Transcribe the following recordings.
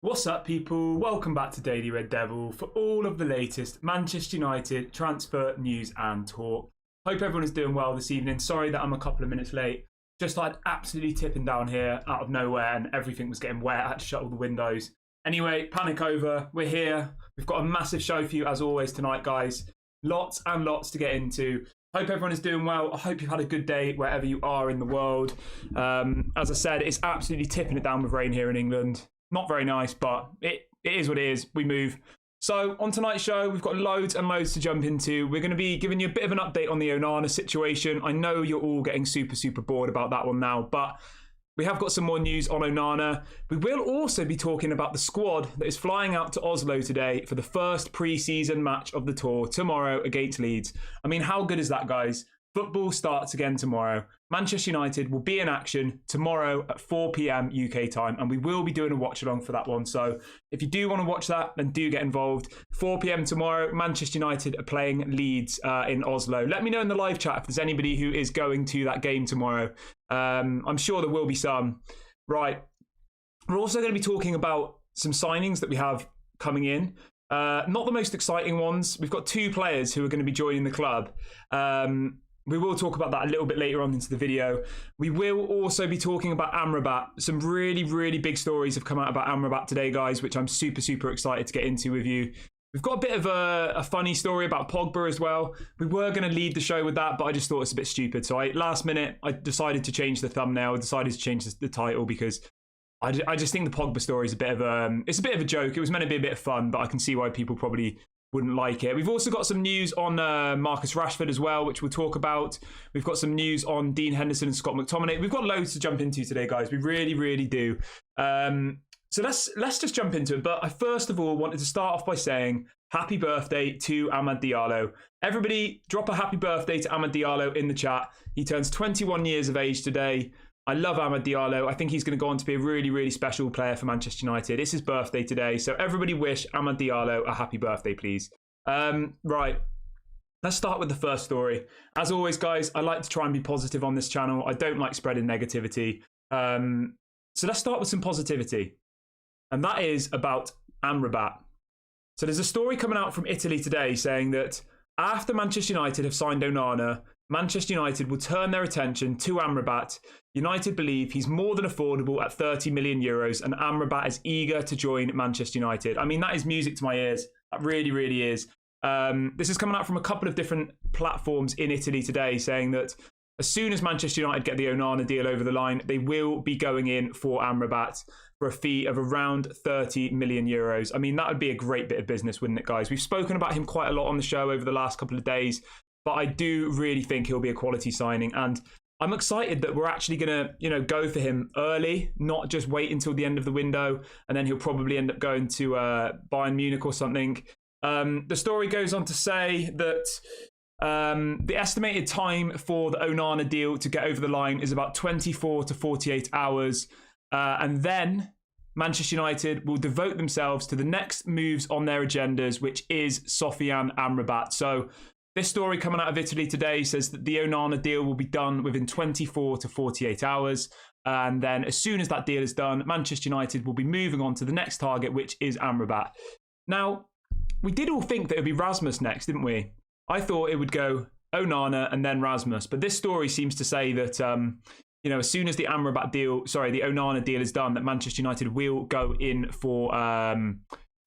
What's up, people? Welcome back to Daily Red Devil for all of the latest Manchester United transfer news and talk. Hope everyone is doing well this evening. Sorry that I'm a couple of minutes late. Just like absolutely tipping down here out of nowhere and everything was getting wet. I had to shut all the windows. Anyway, panic over. We're here. We've got a massive show for you as always tonight, guys. Lots and lots to get into. Hope everyone is doing well. I hope you've had a good day wherever you are in the world. As I said, it's absolutely tipping it down with rain here in England. Not very nice, but it is what it is. We move. So on tonight's show, we've got loads and loads to jump into. We're going to be giving you a bit of an update on the Onana situation. I know you're all getting super bored about that one now, but we have got some more news on Onana. We will also be talking about the squad that is flying out to Oslo today for the first pre-season match of the tour tomorrow against Leeds. I mean, how good is that, guys? Football starts again tomorrow. Manchester United will be in action tomorrow at 4 p.m. UK time, and we will be doing a watch along for that one. So if you do want to watch that, then do get involved. 4 p.m. tomorrow, Manchester United are playing Leeds in Oslo. Let me know in the live chat if there's anybody who is going to that game tomorrow. I'm sure there will be some. Right. We're also going to be talking about some signings that we have coming in. Not the most exciting ones. We've got two players who are going to be joining the club. We will talk about that a little bit later on into the video. We will also be talking about Amrabat. Some really big stories have come out about Amrabat today, guys, which I'm super excited to get into with you. We've got a bit of a funny story about Pogba as well. We were going to lead the show with that, but I just thought it's a bit stupid. So last minute, I decided to change the thumbnail. I decided to change the title because I just think the Pogba story is a bit of it's a bit of a joke. It was meant to be a bit of fun, but I can see why people probably wouldn't like it. We've also got some news on Marcus Rashford as well, which we'll talk about. We've got some news on Dean Henderson and Scott McTominay. We've got loads to jump into today, guys. We really do. So let's just jump into it. But I first of all wanted to start off by saying happy birthday to Amad Diallo. Everybody drop a happy birthday to Amad Diallo in the chat. He turns 21 years of age today. I love Amad Diallo. I think he's going to go on to be a really special player for Manchester United. It's his birthday today, so everybody wish Amad Diallo a happy birthday, please. Right, let's start with the first story. As always, guys, I like to try and be positive on this channel. I don't like spreading negativity. So let's start with some positivity, and that is about Amrabat. So there's a story coming out from Italy today saying that after Manchester United have signed Onana, Manchester United will turn their attention to Amrabat. United believe he's more than affordable at 30 million euros, and Amrabat is eager to join Manchester United. I mean, that is music to my ears. That really is. This is coming out from a couple of different platforms in Italy today saying that as soon as Manchester United get the Onana deal over the line, they will be going in for Amrabat for a fee of around 30 million euros. I mean, that would be a great bit of business, wouldn't it, guys? We've spoken about him quite a lot on the show over the last couple of days, but I do really think he'll be a quality signing, and I'm excited that we're actually going to, go for him early, not just wait until the end of the window, and then he'll probably end up going to Bayern Munich or something. The story goes on to say that the estimated time for the Onana deal to get over the line is about 24 to 48 hours, and then Manchester United will devote themselves to the next moves on their agendas, which is Sofiane Amrabat. So this story coming out of Italy today says that the Onana deal will be done within 24 to 48 hours. And then as soon as that deal is done, Manchester United will be moving on to the next target, which is Amrabat. Now, we did all think that it would be Rasmus next, didn't we? I thought it would go Onana and then Rasmus. But this story seems to say that, as soon as the Onana deal is done, that Manchester United will go in for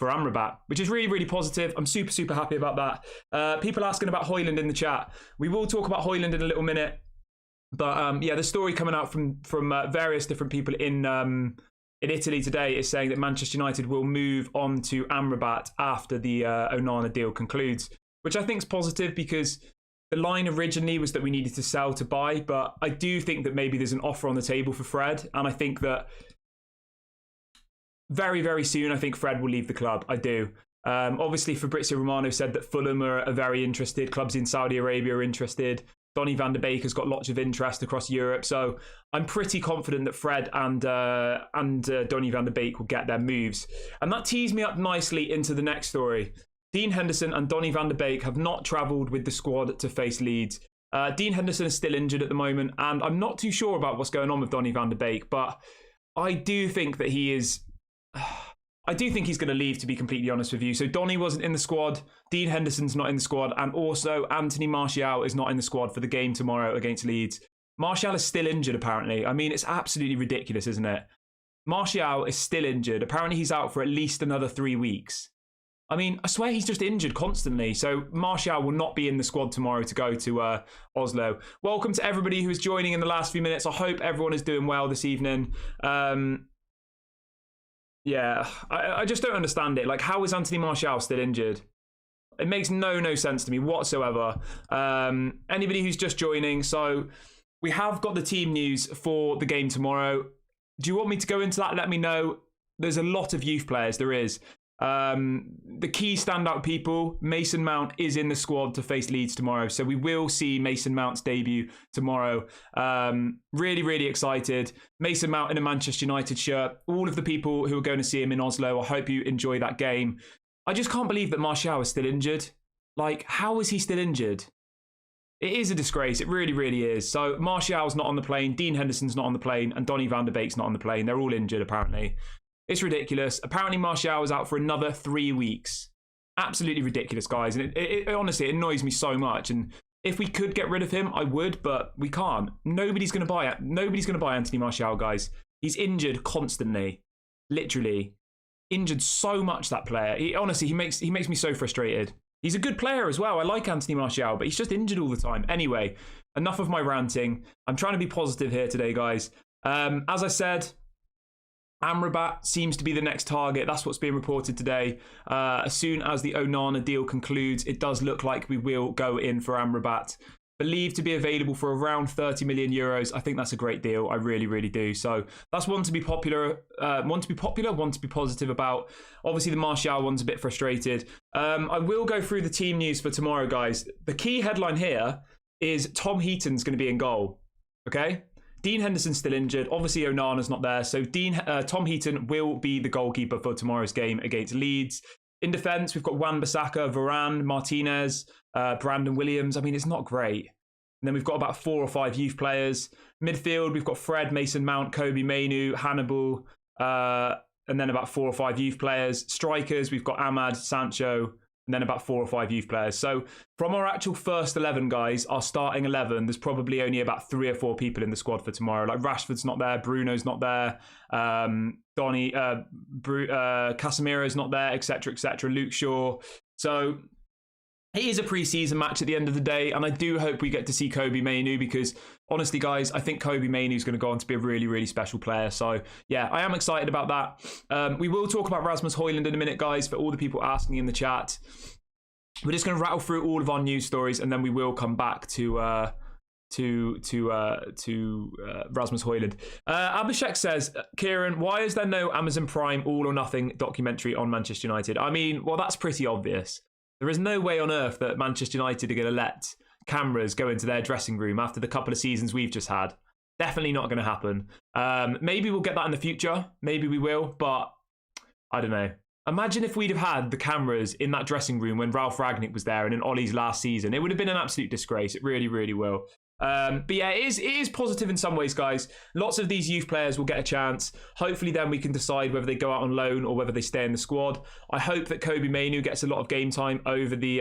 Amrabat, which is really positive. I'm super happy about that. People asking about Højlund in the chat. We will talk about Højlund in a little minute, but the story coming out from various different people in Italy today is saying that Manchester United will move on to Amrabat after the Onana deal concludes, which I think is positive because the line originally was that we needed to sell to buy, but I do think that maybe there's an offer on the table for Fred, and I think that very soon, I think Fred will leave the club. I do. Obviously, Fabrizio Romano said that Fulham are very interested. Clubs in Saudi Arabia are interested. Donny van der Beek has got lots of interest across Europe. So I'm pretty confident that Fred and Donny van der Beek will get their moves. And that tees me up nicely into the next story. Dean Henderson and Donny van der Beek have not travelled with the squad to face Leeds. Dean Henderson is still injured at the moment, and I'm not too sure about what's going on with Donny van der Beek, but I do think that he is I do think he's going to leave, to be completely honest with you. So Donny wasn't in the squad, Dean Henderson's not in the squad, and also Anthony Martial is not in the squad for the game tomorrow against Leeds. Martial is still injured, apparently. I mean, it's absolutely ridiculous, isn't it? Martial is still injured. Apparently he's out for at least another 3 weeks. I mean, I swear he's just injured constantly. So Martial will not be in the squad tomorrow to go to Oslo. Welcome to everybody who is joining in the last few minutes. I hope everyone is doing well this evening. Yeah, I just don't understand it. Like, how is Anthony Martial still injured? It makes no sense to me whatsoever. Anybody who's just joining, so we have got the team news for the game tomorrow. Do you want me to go into that? Let me know. There's a lot of youth players, there is. The key standout people, Mason Mount is in the squad to face Leeds tomorrow, so we will see Mason Mount's debut tomorrow. Really excited. Mason Mount in a Manchester United shirt. All of the people who are going to see him in Oslo, I hope you enjoy that game. I just can't believe that Martial is still injured. Like, how is he still injured? It is a disgrace. It really is. So Martial's not on the plane, Dean Henderson's not on the plane, and Donny van der Beek's not on the plane. They're all injured, apparently. It's ridiculous. Apparently Martial is out for another 3 weeks. Absolutely ridiculous, guys. And it honestly, it annoys me so much. And if we could get rid of him, I would, but we can't. Nobody's going to buy it. Nobody's going to buy Anthony Martial, guys. He's injured constantly. Literally. Injured so much, that player. Honestly, he makes me so frustrated. He's a good player as well. I like Anthony Martial, but he's just injured all the time. Anyway, enough of my ranting. I'm trying to be positive here today, guys. As I said, Amrabat seems to be the next target. That's what's being reported today. As soon as the Onana deal concludes, it does look like we will go in for Amrabat. Believed to be available for around 30 million euros. I think that's a great deal. I really do. So that's one to be popular, one to be positive about. Obviously, the Martial one's a bit frustrated. I will go through the team news for tomorrow, guys. The key headline here is Tom Heaton's going to be in goal. Okay? Dean Henderson's still injured. Obviously, Onana's not there. So Tom Heaton will be the goalkeeper for tomorrow's game against Leeds. In defence, we've got Wan-Bissaka, Varane, Martinez, Brandon Williams. I mean, it's not great. And then we've got about 4 or 5 youth players. Midfield, we've got Fred, Mason Mount, Kobe Mainu, Hannibal, and then about 4 or 5 youth players. Strikers, we've got Ahmad, Sancho, and then about 4 or 5 youth players. So from our actual first 11, guys, our starting 11, there's probably only about 3 or 4 people in the squad for tomorrow. Like Rashford's not there, Bruno's not there, Donny, Casemiro's not there, etc. Luke Shaw. So it is a pre-season match at the end of the day, and I do hope we get to see Kobe Mainu because, honestly, guys, I think Kobe Mainu is going to go on to be a really special player. So, yeah, I am excited about that. We will talk about Rasmus Højlund in a minute, guys, for all the people asking in the chat. We're just going to rattle through all of our news stories, and then we will come back to Rasmus Højlund. Abhishek says, Kieran, why is there no Amazon Prime All or Nothing documentary on Manchester United? I mean, well, that's pretty obvious. There is no way on earth that Manchester United are going to let cameras go into their dressing room after the couple of seasons we've just had. Definitely not going to happen. Maybe we'll get that in the future. Maybe we will, but I don't know. Imagine if we'd have had the cameras in that dressing room when Ralph Rangnick was there and in Ollie's last season. It would have been an absolute disgrace. It really will. But yeah, it is positive in some ways, guys. Lots of these youth players will get a chance. Hopefully then we can decide whether they go out on loan or whether they stay in the squad. I hope that Kobe Mainu gets a lot of game time over the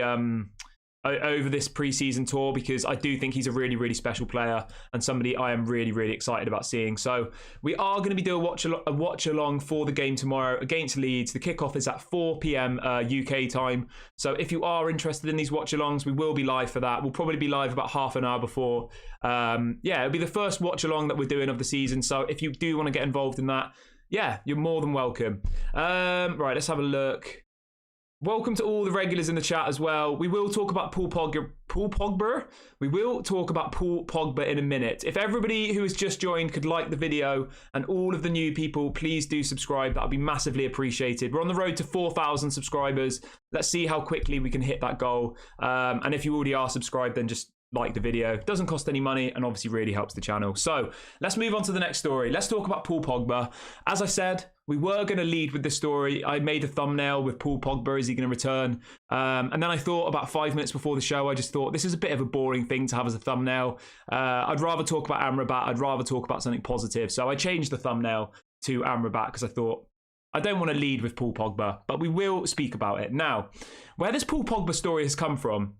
over this pre-season tour because I do think he's a really special player and somebody I am really excited about seeing. So we are going to be doing a watch along for the game tomorrow against Leeds. The kickoff is at 4 p.m. UK time. So if you are interested in these watch alongs, we will be live for that. We'll probably be live about half an hour before. Yeah, it'll be the first watch along that we're doing of the season. So if you do want to get involved in that, yeah, you're more than welcome. Right, let's have a look. Welcome to all the regulars in the chat as well. We will talk about Paul Pogba. We will talk about Paul Pogba in a minute. If everybody who has just joined could like the video and all of the new people, please do subscribe. That would be massively appreciated. We're on the road to 4,000 subscribers. Let's see how quickly we can hit that goal. And if you already are subscribed, then just like the video. It doesn't cost any money and obviously really helps the channel. So let's move on to the next story. Let's talk about Paul Pogba. As I said, we were going to lead with this story. I made a thumbnail with Paul Pogba. Is he going to return? And then I thought about 5 minutes before the show, I just thought this is a bit of a boring thing to have as a thumbnail. I'd rather talk about Amrabat. I'd rather talk about something positive. So I changed the thumbnail to Amrabat because I thought I don't want to lead with Paul Pogba, but we will speak about it. Now, where this Paul Pogba story has come from,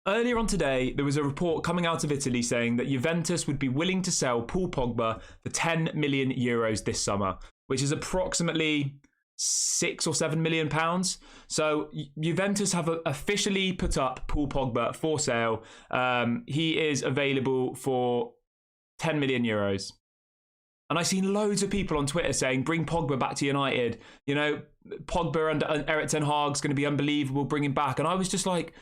earlier on today, there was a report coming out of Italy saying that Juventus would be willing to sell Paul Pogba for 10 million euros this summer, which is approximately £6 or £7 million. So Juventus have officially put up Paul Pogba for sale. He is available for 10 million euros. And I've seen loads of people on Twitter saying, bring Pogba back to United. You know, Pogba under Erik ten Hag's going to be unbelievable, bring him back. And I was just like,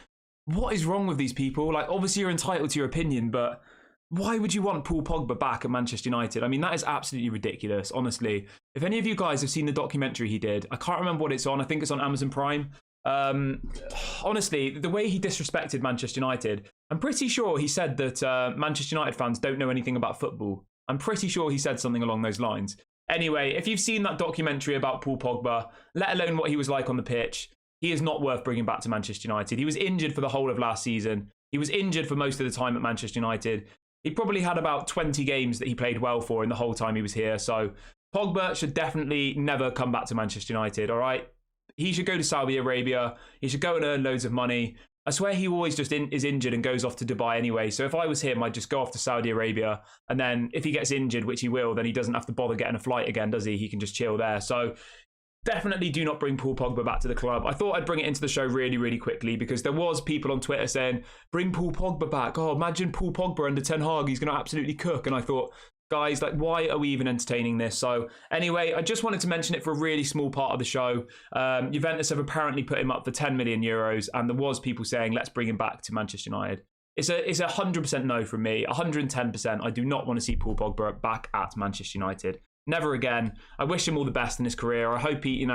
what is wrong with these people? Like, obviously you're entitled to your opinion, but why would you want Paul Pogba back at Manchester United? I mean, that is absolutely ridiculous, honestly. If any of you guys have seen the documentary he did, I can't remember what it's on. I think it's on Amazon Prime. Honestly, the way he disrespected Manchester United, I'm pretty sure he said that Manchester United fans don't know anything about football. I'm pretty sure he said something along those lines. Anyway, if you've seen that documentary about Paul Pogba, let alone what he was like on the pitch, he is not worth bringing back to Manchester United. He was injured for the whole of last season. He was injured for most of the time at Manchester United. He probably had about 20 games that he played well for in the whole time he was here. So Pogba should definitely never come back to Manchester United, all right? He should go to Saudi Arabia. He should go and earn loads of money. I swear he always just is injured and goes off to Dubai anyway. So if I was him, I'd just go off to Saudi Arabia. And then if he gets injured, which he will, then he doesn't have to bother getting a flight again, does he? He can just chill there. So definitely do not bring Paul Pogba back to the club. I thought I'd bring it into the show really, really quickly because there was people on Twitter saying, bring Paul Pogba back. Oh, imagine Paul Pogba under Ten Hag. He's going to absolutely cook. And I thought, guys, like, why are we even entertaining this? So anyway, I just wanted to mention it for a really small part of the show. Juventus have apparently put him up for 10 million euros. And there was people saying, let's bring him back to Manchester United. It's a 100% no from me, 110%. I do not want to see Paul Pogba back at Manchester United. Never again. I wish him all the best in his career. I hope he,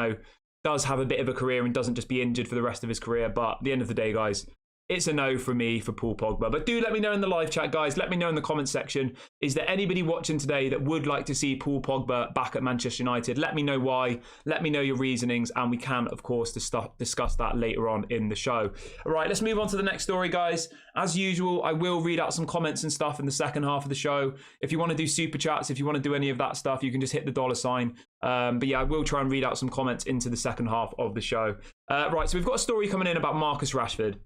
does have a bit of a career and doesn't just be injured for the rest of his career. But at the end of the day, guys, it's a no for me for Paul Pogba. But do let me know in the live chat, guys. Let me know in the comments section. Is there anybody watching today that would like to see Paul Pogba back at Manchester United? Let me know why. Let me know your reasonings. And we can, of course, discuss that later on in the show. All right, let's move on to the next story, guys. As usual, I will read out some comments and stuff in the second half of the show. If you want to do super chats, if you want to do any of that stuff, you can just hit the $sign. But yeah, I will try and read out some comments into the second half of the show. Right, so we've got a story coming in about Marcus Rashford.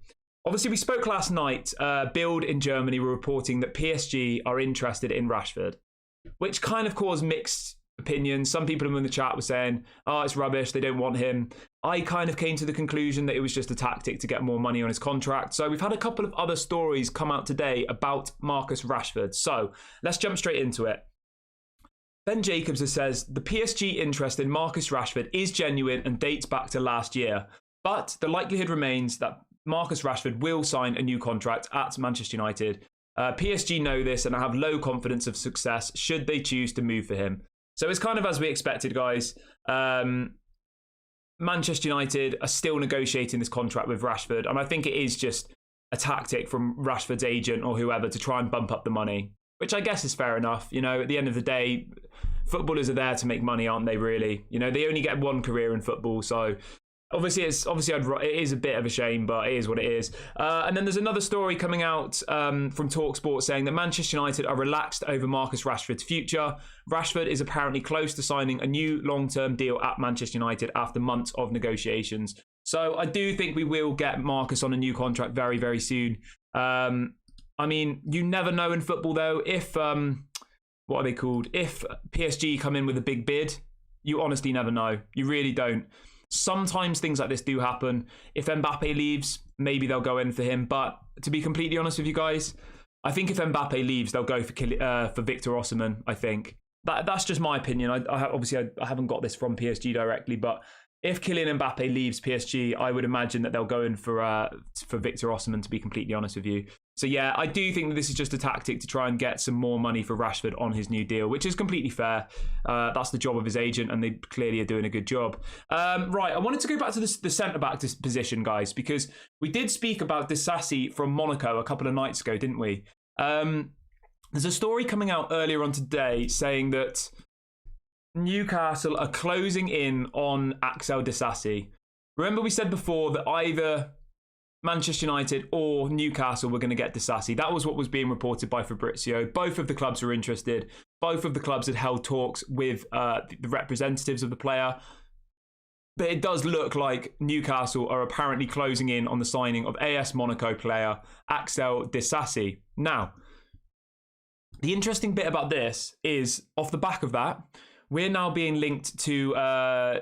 Obviously, we spoke last night. Bild in Germany were reporting that PSG are interested in Rashford, which kind of caused mixed opinions. Some people in the chat were saying, oh, it's rubbish, they don't want him. I kind of came to the conclusion that it was just a tactic to get more money on his contract. So we've had a couple of other stories come out today about Marcus Rashford. So let's jump straight into it. Ben Jacobs says, the PSG interest in Marcus Rashford is genuine and dates back to last year, but the likelihood remains that Marcus Rashford will sign a new contract at Manchester United. PSG know this and have low confidence of success should they choose to move for him. So it's kind of as we expected, guys. Manchester United are still negotiating this contract with Rashford, and I think it is just a tactic from Rashford's agent or whoever to try and bump up the money, which I guess is fair enough. At the end of the day, footballers are there to make money, aren't they, really? They only get one career in football, so Obviously, it is a bit of a shame, but it is what it is. And then there's another story coming out from TalkSport saying that Manchester United are relaxed over Marcus Rashford's future. Rashford is apparently close to signing a new long-term deal at Manchester United after months of negotiations. So I do think we will get Marcus on a new contract very, very soon. I mean, you never know in football, though. If, what are they called? If PSG come in with a big bid, you honestly never know. You really don't. Sometimes things like this do happen. If Mbappe leaves, maybe they'll go in for him. But to be completely honest with you guys, I think if Mbappe leaves, they'll go for Victor Osimhen, I think. That's just my opinion. I haven't got this from PSG directly, but if Kylian Mbappe leaves PSG, I would imagine that they'll go in for Victor Osimhen, to be completely honest with you. So yeah, I do think that this is just a tactic to try and get some more money for Rashford on his new deal, which is completely fair. That's the job of his agent, and they clearly are doing a good job. Right, I wanted to go back to the centre-back position, guys, because we did speak about Disasi from Monaco a couple of nights ago, didn't we? There's a story coming out earlier on today saying that Newcastle are closing in on Axel Disasi. Remember we said before that either Manchester United or Newcastle were going to get Disasi. That was what was being reported by Fabrizio. Both of the clubs were interested. Both of the clubs had held talks with the representatives of the player. But it does look like Newcastle are apparently closing in on the signing of AS Monaco player Axel Disasi. Now, the interesting bit about this is, off the back of that, we're now being linked to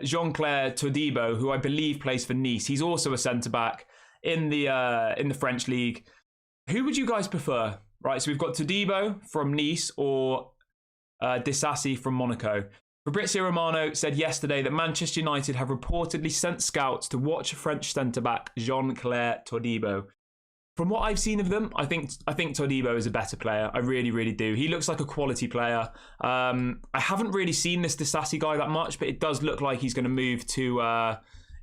Jean-Claire Todibo, who I believe plays for Nice. He's also a centre-back in the French league. Who would you guys prefer? Right, so we've got Todibo from Nice or Disasi from Monaco. Fabrizio Romano said yesterday that Manchester United have reportedly sent scouts to watch French centre-back Jean-Claire Todibo. From what I've seen of them, I think Todibo is a better player. I really, really do. He looks like a quality player. I haven't really seen this Disasi guy that much, but it does look like he's going to move to.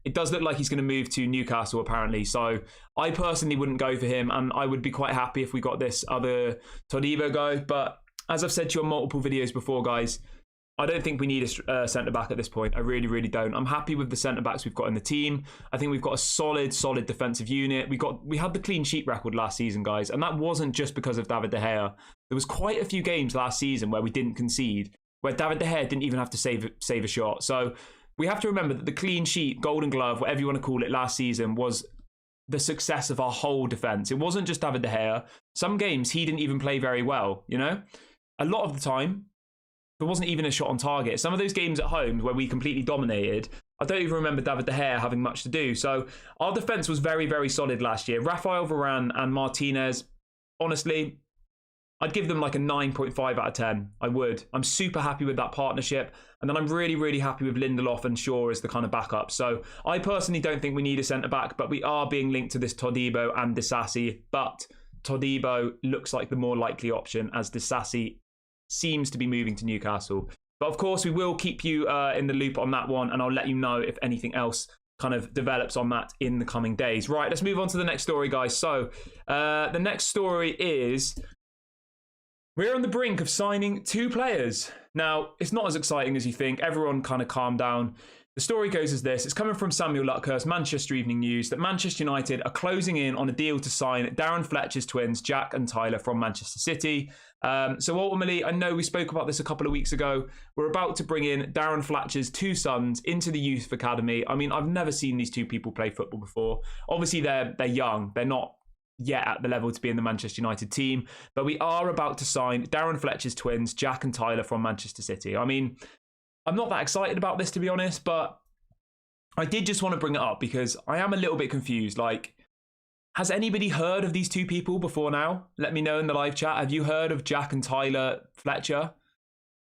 It does look like he's going to move to Newcastle apparently. So I personally wouldn't go for him, and I would be quite happy if we got this other Todibo guy. But as I've said to you on multiple videos before, guys, I don't think we need a centre-back at this point. I really, really don't. I'm happy with the centre-backs we've got in the team. I think we've got a solid defensive unit. We had the clean sheet record last season, guys, and that wasn't just because of David De Gea. There was quite a few games last season where we didn't concede, where David De Gea didn't even have to save a shot. So we have to remember that the clean sheet, Golden Glove, whatever you want to call it, last season was the success of our whole defence. It wasn't just David De Gea. Some games he didn't even play very well, you know? A lot of the time, there wasn't even a shot on target. Some of those games at home where we completely dominated, I don't even remember David De Gea having much to do. So our defence was very, very solid last year. Rafael Varane and Martinez, honestly, I'd give them like a 9.5 out of 10. I would. I'm super happy with that partnership. And then I'm really, really happy with Lindelof and Shaw as the kind of backup. So I personally don't think we need a centre-back, but we are being linked to this Todibo and Disasi. But Todibo looks like the more likely option, as Disasi seems to be moving to Newcastle. But of course, we will keep you in the loop on that one, and I'll let you know if anything else kind of develops on that in the coming days. Right, let's move on to the next story, guys. So the next story is we're on the brink of signing 2 players. Now, it's not as exciting as you think. Everyone kind of calm down. The story goes as this. It's coming from Samuel Luckhurst, Manchester Evening News, that Manchester United are closing in on a deal to sign Darren Fletcher's twins, Jack and Tyler, from Manchester City. So ultimately, I know we spoke about this a couple of weeks ago. We're about to bring in Darren Fletcher's 2 sons into the youth academy. I mean, I've never seen these 2 people play football before. Obviously, they're young. They're not yet at the level to be in the Manchester United team. But we are about to sign Darren Fletcher's twins, Jack and Tyler, from Manchester City. I mean, I'm not that excited about this, to be honest, but I did just want to bring it up because I am a little bit confused. Like, has anybody heard of these 2 people before now? Let me know in the live chat. Have you heard of Jack and Tyler Fletcher?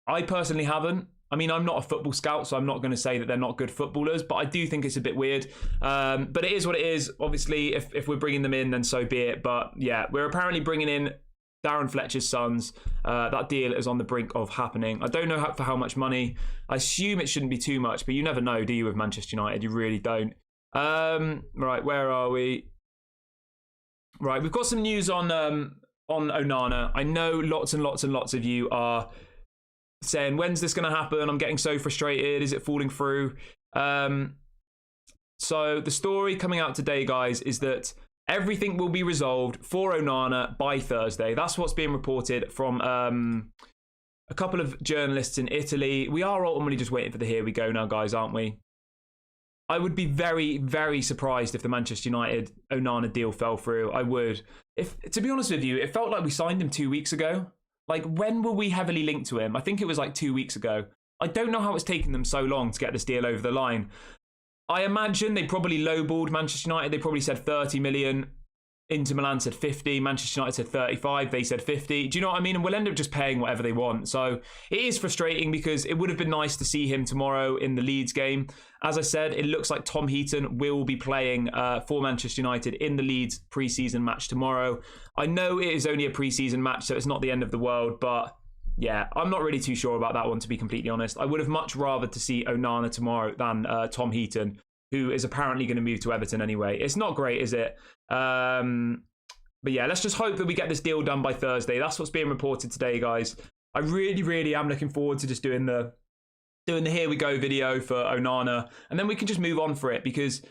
I personally haven't. I mean, I'm not a football scout, so I'm not going to say that they're not good footballers, but I do think it's a bit weird. But it is what it is. Obviously, if we're bringing them in, then so be it. But yeah, we're apparently bringing in Darren Fletcher's sons. That deal is on the brink of happening. I don't know for how much money. I assume it shouldn't be too much, but you never know, do you, with Manchester United? You really don't. Right, where are we? Right, we've got some news on Onana. I know lots and lots and lots of you are saying, when's this going to happen? I'm getting so frustrated. Is it falling through? So the story coming out today, guys, is that everything will be resolved for Onana by Thursday. That's what's being reported from a couple of journalists in Italy. We are ultimately just waiting for the here we go now, guys, aren't we? I would be very, very surprised if the Manchester United Onana deal fell through. I would. To be honest with you, it felt like we signed him 2 weeks ago. Like, when were we heavily linked to him? I think it was like 2 weeks ago. I don't know how it's taken them so long to get this deal over the line. I imagine they probably lowballed Manchester United. They probably said 30 million. Inter Milan said 50. Manchester United said 35. They said 50. Do you know what I mean? And we'll end up just paying whatever they want. So it is frustrating because it would have been nice to see him tomorrow in the Leeds game. As I said, it looks like Tom Heaton will be playing for Manchester United in the Leeds pre-season match tomorrow. I know it is only a pre-season match, so it's not the end of the world, but yeah, I'm not really too sure about that one, to be completely honest. I would have much rather to see Onana tomorrow than Tom Heaton, who is apparently going to move to Everton anyway. It's not great, is it? But yeah, let's just hope that we get this deal done by Thursday. That's what's being reported today, guys. I really, really am looking forward to just doing the here we go video for Onana, and then we can just move on for it, because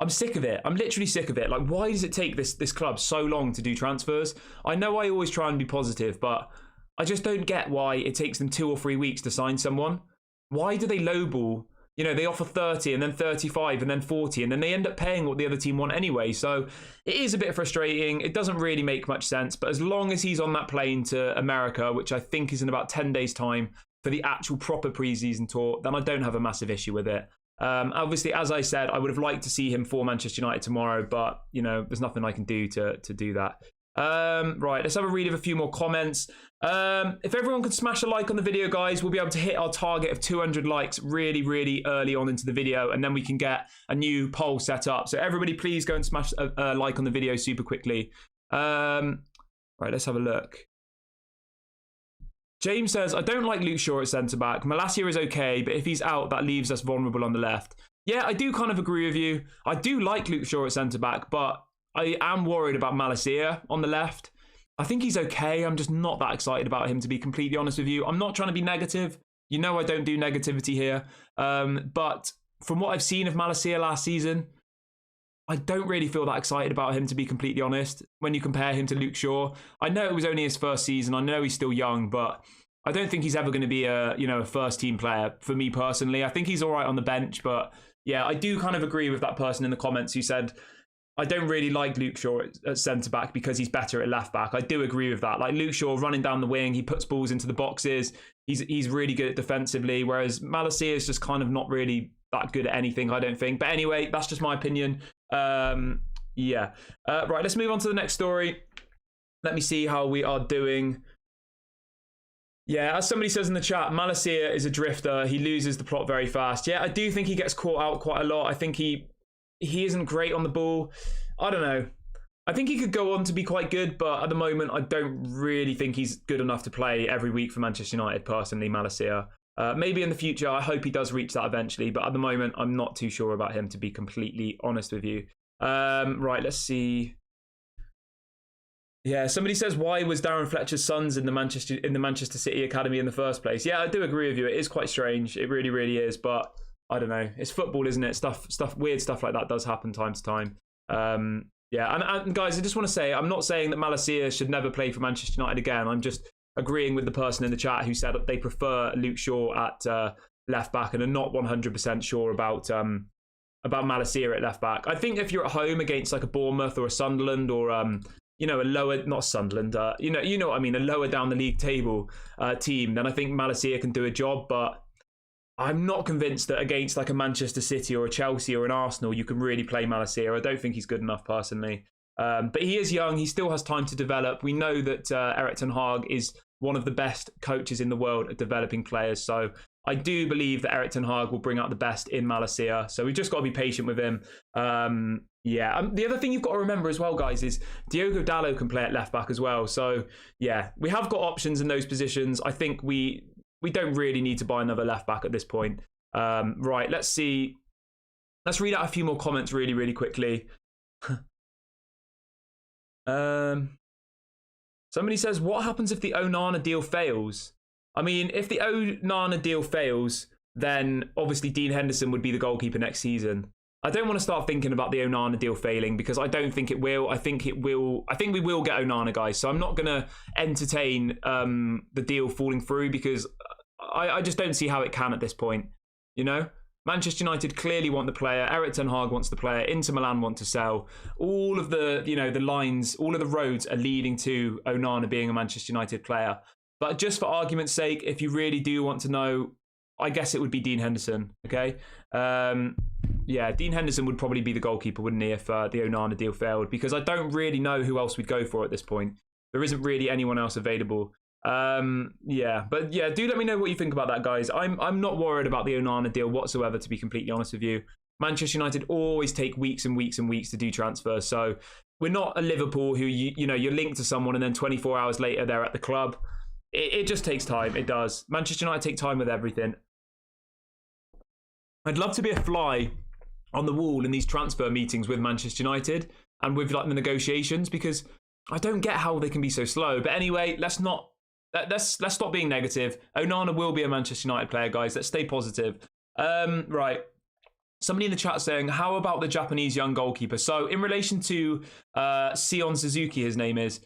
I'm sick of it. I'm literally sick of it. Like, why does it take this club so long to do transfers? I know I always try and be positive, but I just don't get why it takes them 2 or 3 weeks to sign someone. Why do they lowball? You know, they offer 30 and then 35 and then 40 and then they end up paying what the other team want anyway. So it is a bit frustrating. It doesn't really make much sense. But as long as he's on that plane to America, which I think is in about 10 days' time for the actual proper preseason tour, then I don't have a massive issue with it. Obviously, as I said, I would have liked to see him for Manchester United tomorrow, but, you know, there's nothing I can do to do that. Right, let's have a read of a few more comments. If everyone could smash a like on the video, guys, we'll be able to hit our target of 200 likes really, really early on into the video, and then we can get a new poll set up. So everybody, please go and smash a like on the video super quickly. Right, let's have a look. James says, I don't like Luke Shaw at centre-back. Malacia is okay, but if he's out, that leaves us vulnerable on the left. Yeah, I do kind of agree with you. I do like Luke Shaw at centre-back, but I am worried about Malacia on the left. I think he's okay. I'm just not that excited about him, to be completely honest with you. I'm not trying to be negative. You know I don't do negativity here. But from what I've seen of Malacia last season, I don't really feel that excited about him, to be completely honest, when you compare him to Luke Shaw. I know it was only his first season. I know he's still young, but I don't think he's ever going to be a first team player for me personally. I think he's all right on the bench, but yeah, I do kind of agree with that person in the comments who said, I don't really like Luke Shaw at centre-back because he's better at left-back. I do agree with that. Like Luke Shaw running down the wing, he puts balls into the boxes. He's really good defensively, whereas Malacia is just kind of not really that good at anything, I don't think. But anyway, that's just my opinion. Yeah. Right, let's move on to the next story. Let me see how we are doing. Yeah, as somebody says in the chat, Malacia is a drifter. He loses the plot very fast. Yeah, I do think he gets caught out quite a lot. I think he isn't great on the ball. I don't know. I think he could go on to be quite good, but at the moment, I don't really think he's good enough to play every week for Manchester United, personally, Malacia. Maybe in the future, I hope he does reach that eventually, but at the moment, I'm not too sure about him, to be completely honest with you. Right, let's see. Yeah, somebody says, why was Darren Fletcher's sons in the Manchester City Academy in the first place? Yeah, I do agree with you. It is quite strange. It really, really is, but I don't know. It's football, isn't it? Weird stuff like that does happen time to time. Yeah, and guys, I just want to say, I'm not saying that Malacia should never play for Manchester United again. I'm just agreeing with the person in the chat who said that they prefer Luke Shaw at left back and are not 100% sure about Malacia at left back. I think if you're at home against like a Bournemouth or a Sunderland or a lower, not Sunderland, you know what I mean, a lower down the league table team, then I think Malacia can do a job. But I'm not convinced that against like a Manchester City or a Chelsea or an Arsenal, you can really play Malacia. I don't think he's good enough personally. But he is young. He still has time to develop. We know that Erik ten Hag is one of the best coaches in the world at developing players. So I do believe that Erik ten Hag will bring out the best in Malacia. So we've just got to be patient with him. The other thing you've got to remember as well, guys, is Diogo Dalot can play at left back as well. So yeah, we have got options in those positions. I think we don't really need to buy another left back at this point. Right, let's see. Let's read out a few more comments really, really quickly. Somebody says, what happens if the Onana deal fails? I mean, if the Onana deal fails, then obviously Dean Henderson would be the goalkeeper next season. I don't want to start thinking about the Onana deal failing because I don't think it will. I think we will get Onana, guys. So I'm not going to entertain the deal falling through because I just don't see how it can at this point. You know? Manchester United clearly want the player. Erik ten Hag wants the player. Inter Milan want to sell. All of the, the lines, all of the roads are leading to Onana being a Manchester United player. But just for argument's sake, if you really do want to know, I guess it would be Dean Henderson. Okay. Yeah, Dean Henderson would probably be the goalkeeper, wouldn't he, if the Onana deal failed? Because I don't really know who else we'd go for at this point. There isn't really anyone else available. Yeah, but yeah, do let me know what you think about that, guys. I'm not worried about the Onana deal whatsoever, to be completely honest with you. Manchester United always take weeks and weeks and weeks to do transfers, so we're not a Liverpool who you're linked to someone and then 24 hours later they're at the club. It just takes time. It does. Manchester United take time with everything. I'd love to be a fly on the wall in these transfer meetings with Manchester United and with like the negotiations, because I don't get how they can be so slow. But anyway, let's stop being negative. Onana will be a Manchester United player, guys. Let's stay positive. Right. Somebody in the chat saying, how about the Japanese young goalkeeper? So in relation to Sion Suzuki, his name is,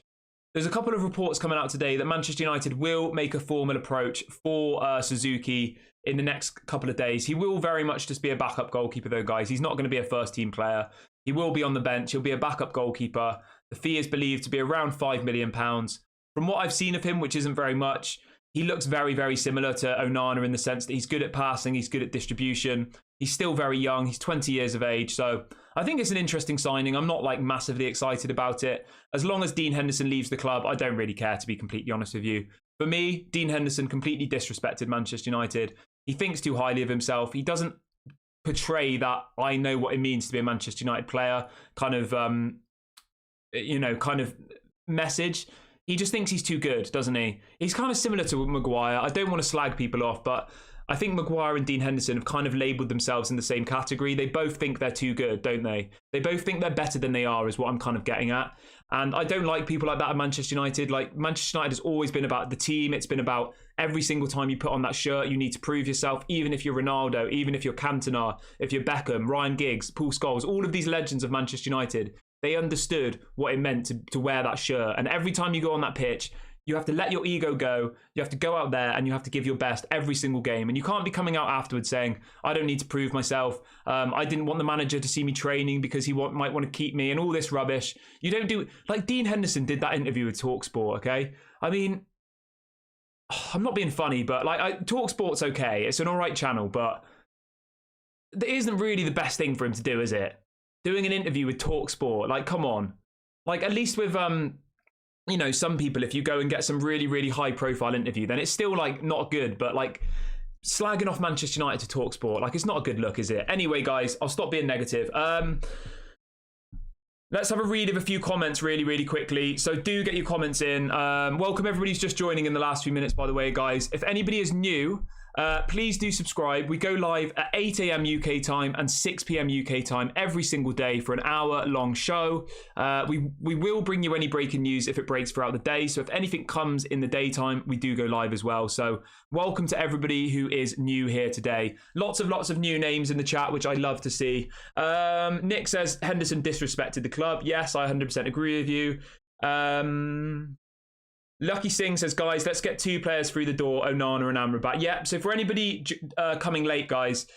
there's a couple of reports coming out today that Manchester United will make a formal approach for Suzuki in the next couple of days. He will very much just be a backup goalkeeper though, guys. He's not going to be a first team player. He will be on the bench. He'll be a backup goalkeeper. The fee is believed to be around £5 million. From what I've seen of him, which isn't very much, he looks very, very similar to Onana in the sense that he's good at passing, he's good at distribution. He's still very young. He's 20 years of age. So I think it's an interesting signing. I'm not like massively excited about it. As long as Dean Henderson leaves the club, I don't really care, to be completely honest with you. For me, Dean Henderson completely disrespected Manchester United. He thinks too highly of himself. He doesn't portray that I know what it means to be a Manchester United player kind of, kind of message. He just thinks he's too good, doesn't he? He's kind of similar to Maguire. I don't want to slag people off, but I think Maguire and Dean Henderson have kind of labelled themselves in the same category. They both think they're too good, don't they? They both think they're better than they are, is what I'm kind of getting at. And I don't like people like that at Manchester United. Like, Manchester United has always been about the team. It's been about every single time you put on that shirt, you need to prove yourself, even if you're Ronaldo, even if you're Cantona, if you're Beckham, Ryan Giggs, Paul Scholes, all of these legends of Manchester United. They understood what it meant to wear that shirt. And every time you go on that pitch, you have to let your ego go. You have to go out there and you have to give your best every single game. And you can't be coming out afterwards saying, I don't need to prove myself. I didn't want the manager to see me training because he might want to keep me and all this rubbish. You don't do... Like Dean Henderson did that interview with TalkSport, okay? I mean, I'm not being funny, but like TalkSport's okay. It's an all right channel, but it isn't really the best thing for him to do, is it? Doing an interview with TalkSport, like, come on. Like, at least with... some people, if you go and get some really, really high profile interview, then it's still like not good, but like slagging off Manchester United to TalkSport, like it's not a good look, is it? Anyway, guys, I'll stop being negative. Let's have a read of a few comments really, really quickly. So do get your comments in. Welcome everybody who's just joining in the last few minutes, by the way, guys. If anybody is new, please do subscribe. We go live at 8 a.m. UK time and 6 p.m. UK time every single day for an hour-long show. We will bring you any breaking news if it breaks throughout the day. So if anything comes in the daytime, we do go live as well. So welcome to everybody who is new here today. Lots of new names in the chat, which I love to see. Nick says Henderson disrespected the club. Yes, I 100% agree with you. Lucky Singh says, guys, let's get 2 players through the door, Onana and Amrabat. Yeah, so for anybody coming late, guys,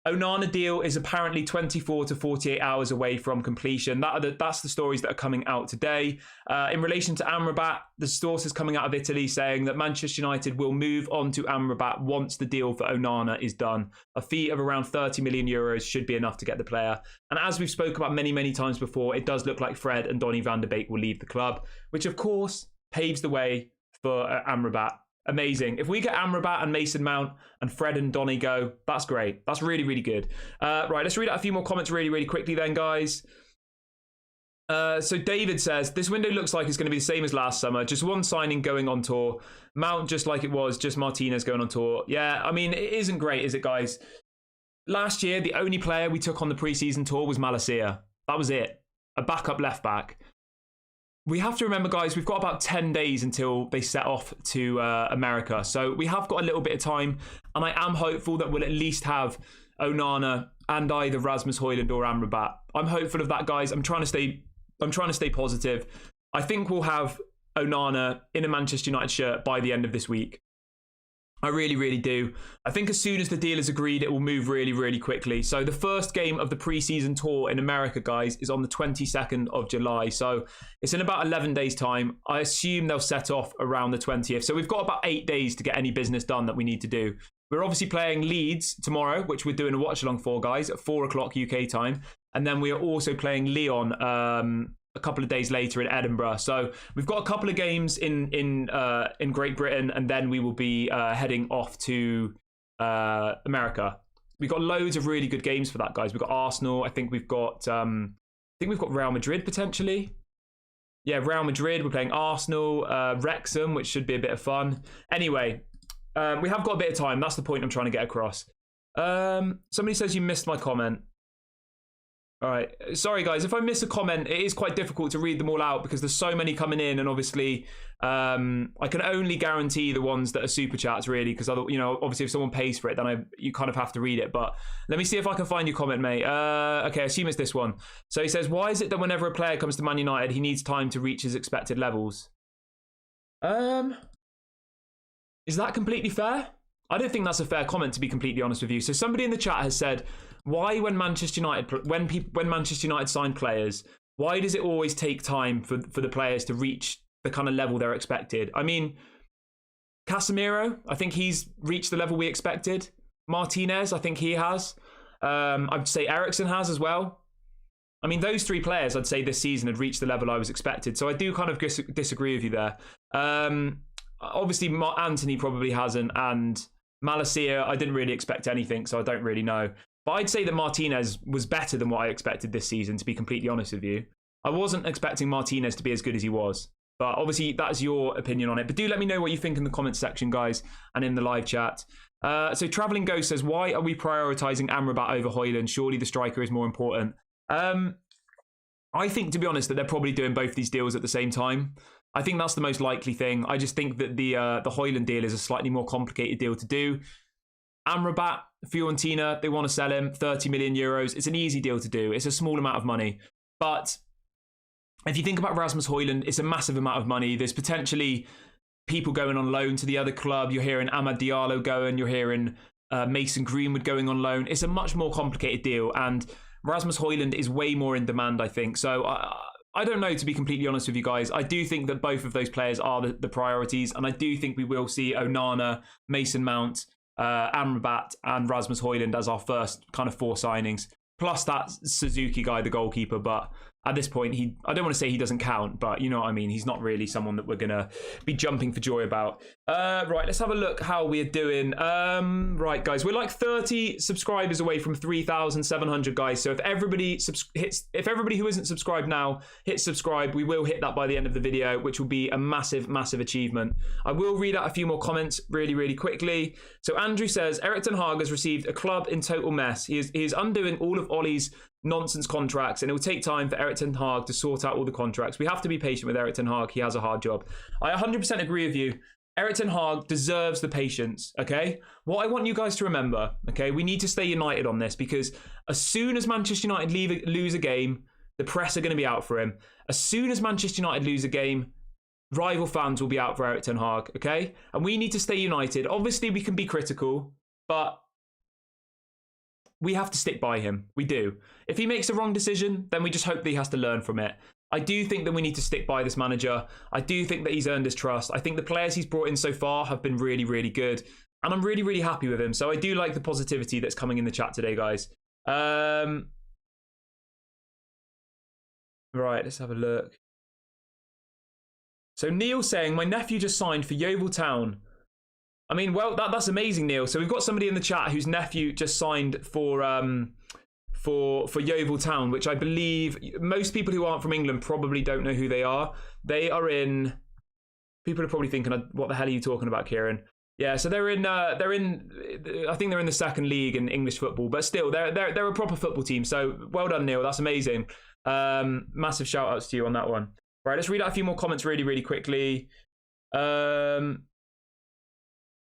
Onana deal is apparently 24 to 48 hours away from completion. That's the stories that are coming out today. In relation to Amrabat, the sources coming out of Italy saying that Manchester United will move on to Amrabat once the deal for Onana is done. A fee of around 30 million euros should be enough to get the player. And as we've spoken about many, many times before, it does look like Fred and Donny van de Beek will leave the club, which of course paves the way for Amrabat. Amazing. If we get Amrabat and Mason Mount and Fred and Donny go, that's great. That's really, really good. Right, let's read out a few more comments really, really quickly then, guys. So David says, this window looks like it's going to be the same as last summer. Just one signing going on tour. Mount just like it was, just Martinez going on tour. Yeah, I mean, it isn't great, is it, guys? Last year, the only player we took on the preseason tour was Malacia. That was it. A backup left back. We have to remember, guys, we've got about 10 days until they set off to America. So we have got a little bit of time. And I am hopeful that we'll at least have Onana and either Rasmus Højlund or Amrabat. I'm hopeful of that, guys. I'm trying to stay positive. I think we'll have Onana in a Manchester United shirt by the end of this week. I really, really do. I think as soon as the deal is agreed, it will move really, really quickly. So the first game of the preseason tour in America, guys, is on the 22nd of July. So it's in about 11 days' time. I assume they'll set off around the 20th. So we've got about 8 days to get any business done that we need to do. We're obviously playing Leeds tomorrow, which we're doing a watch-along for, guys, at 4 o'clock UK time. And then we are also playing Lyon a couple of days later in Edinburgh. So we've got a couple of games in Great Britain, and then we will be heading off to America. We've got loads of really good games for that, guys. We've got Arsenal. I think we've got Real Madrid potentially. Yeah, Real Madrid. We're playing Arsenal, Wrexham, which should be a bit of fun. Anyway, we have got a bit of time. That's the point I'm trying to get across. Somebody says you missed my comment. All right. Sorry, guys. If I miss a comment, it is quite difficult to read them all out because there's so many coming in, and obviously, I can only guarantee the ones that are super chats, really, because obviously, if someone pays for it, then you kind of have to read it. But let me see if I can find your comment, mate. Okay, I assume it's this one. So he says, "Why is it that whenever a player comes to Man United, he needs time to reach his expected levels?" Is that completely fair? I don't think that's a fair comment, to be completely honest with you. So somebody in the chat has said, why when Manchester United sign players, why does it always take time for the players to reach the kind of level they're expected? I mean, Casemiro, I think he's reached the level we expected. Martinez, I think he has. I'd say Eriksen has as well. I mean, those three players, I'd say this season had reached the level I was expected. So I do kind of disagree with you there. Obviously, Anthony probably hasn't, and Malacia, I didn't really expect anything, so I don't really know. But I'd say that Martinez was better than what I expected this season, to be completely honest with you. I wasn't expecting Martinez to be as good as he was. But obviously, that's your opinion on it. But do let me know what you think in the comments section, guys, and in the live chat. So Travelling Ghost says, why are we prioritising Amrabat over Højlund? Surely the striker is more important. I think, to be honest, that they're probably doing both these deals at the same time. I think that's the most likely thing. I just think that the Højlund deal is a slightly more complicated deal to do. Amrabat, Fiorentina, they want to sell him, 30 million euros. It's an easy deal to do. It's a small amount of money. But if you think about Rasmus Højlund, it's a massive amount of money. There's potentially people going on loan to the other club. You're hearing Amad Diallo going. You're hearing Mason Greenwood going on loan. It's a much more complicated deal. And Rasmus Højlund is way more in demand, I think. So I don't know, to be completely honest with you guys. I do think that both of those players are the priorities. And I do think we will see Onana, Mason Mount, Amrabat and Rasmus Højlund as our first kind of four signings. Plus that Suzuki guy, the goalkeeper. But at this point, I don't want to say he doesn't count, but you know what I mean. He's not really someone that we're going to be jumping for joy about. Right, let's have a look how we're doing. Right, guys, we're like 30 subscribers away from 3,700, guys. So if everybody who isn't subscribed now hits subscribe, we will hit that by the end of the video, which will be a massive, massive achievement. I will read out a few more comments really, really quickly. So Andrew says, Erik ten Hag has received a club in total mess. He is undoing all of Ollie's nonsense contracts, and it will take time for Erik ten Hag to sort out all the contracts. We have to be patient with Erik ten Hag. He has a hard job. I 100% agree with you. Erik ten Hag deserves the patience, okay? What I want you guys to remember, okay, we need to stay united on this, because as soon as Manchester United lose a game, the press are going to be out for him. As soon as Manchester United lose a game, rival fans will be out for Erik ten Hag, okay? And we need to stay united. Obviously, we can be critical, but we have to stick by him. We do. If he makes a wrong decision, then we just hope that he has to learn from it. I do think that we need to stick by this manager. I do think that he's earned his trust. I think the players he's brought in so far have been really, really good. And I'm really, really happy with him. So I do like the positivity that's coming in the chat today, guys. Right, let's have a look. So Neil saying, my nephew just signed for Yeovil Town. I mean, well, that's amazing, Neil. So we've got somebody in the chat whose nephew just signed for Yeovil Town, which I believe most people who aren't from England probably don't know who they are. They are in. People are probably thinking, "What the hell are you talking about, Kieran?" Yeah, so they're in. I think they're in the second league in English football, but still, they're a proper football team. So well done, Neil. That's amazing. Massive shout outs to you on that one. Right, let's read out a few more comments really, really quickly.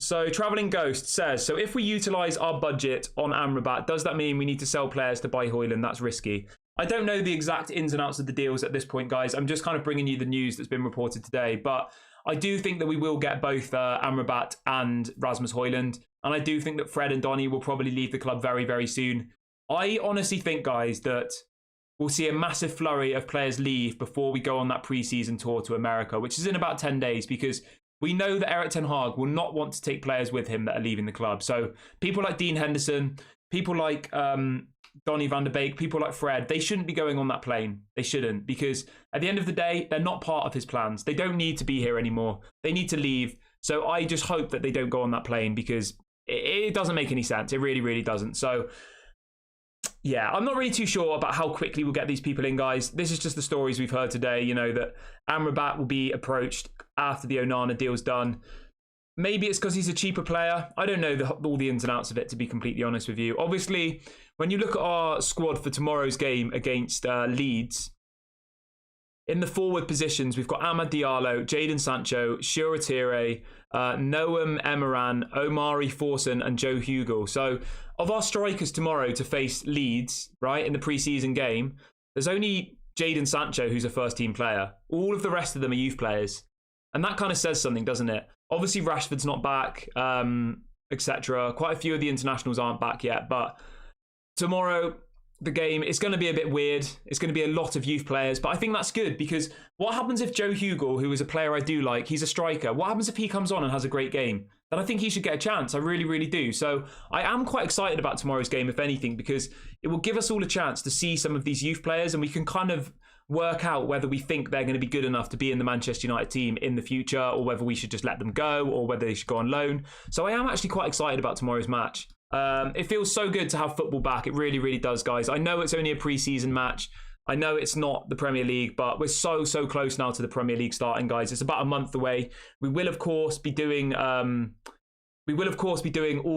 So Travelling Ghost says, so if we utilise our budget on Amrabat, does that mean we need to sell players to buy Højlund? That's risky. I don't know the exact ins and outs of the deals at this point, guys. I'm just kind of bringing you the news that's been reported today. But I do think that we will get both Amrabat and Rasmus Højlund. And I do think that Fred and Donny will probably leave the club very, very soon. I honestly think, guys, that we'll see a massive flurry of players leave before we go on that pre-season tour to America, which is in about 10 days, because we know that Erik ten Hag will not want to take players with him that are leaving the club. So people like Dean Henderson, people like Donny van der Beek, people like Fred, they shouldn't be going on that plane. They shouldn't, because at the end of the day, they're not part of his plans. They don't need to be here anymore. They need to leave. So I just hope that they don't go on that plane, because it doesn't make any sense. It really, really doesn't. So yeah, I'm not really too sure about how quickly we'll get these people in, guys. This is just the stories we've heard today, you know, that Amrabat will be approached after the Onana deal's done. Maybe it's because he's a cheaper player. I don't know all the ins and outs of it, to be completely honest with you. Obviously, when you look at our squad for tomorrow's game against Leeds, in the forward positions, we've got Amad Diallo, Jadon Sancho, Shiratire, Noam Emeran, Omari Forson, and Joe Hugel. So, of our strikers tomorrow to face Leeds, right, in the pre-season game, there's only Jadon Sancho who's a first-team player. All of the rest of them are youth players. And that kind of says something, doesn't it? Obviously, Rashford's not back, etc. Quite a few of the internationals aren't back yet. But tomorrow, the game, it's going to be a bit weird. It's going to be a lot of youth players. But I think that's good, because what happens if Joe Hugel, who is a player I do like, he's a striker, what happens if he comes on and has a great game? Then I think he should get a chance. I really, really do. So I am quite excited about tomorrow's game, if anything, because it will give us all a chance to see some of these youth players, and we can kind of work out whether we think they're going to be good enough to be in the Manchester United team in the future, or whether we should just let them go, or whether they should go on loan. So I am actually quite excited about tomorrow's match. It feels so good to have football back. It really, really does, guys. I know it's only a pre-season match. I know it's not the Premier League, but we're so close now to the Premier League starting, guys. It's about a month away. We will, of course, be doing all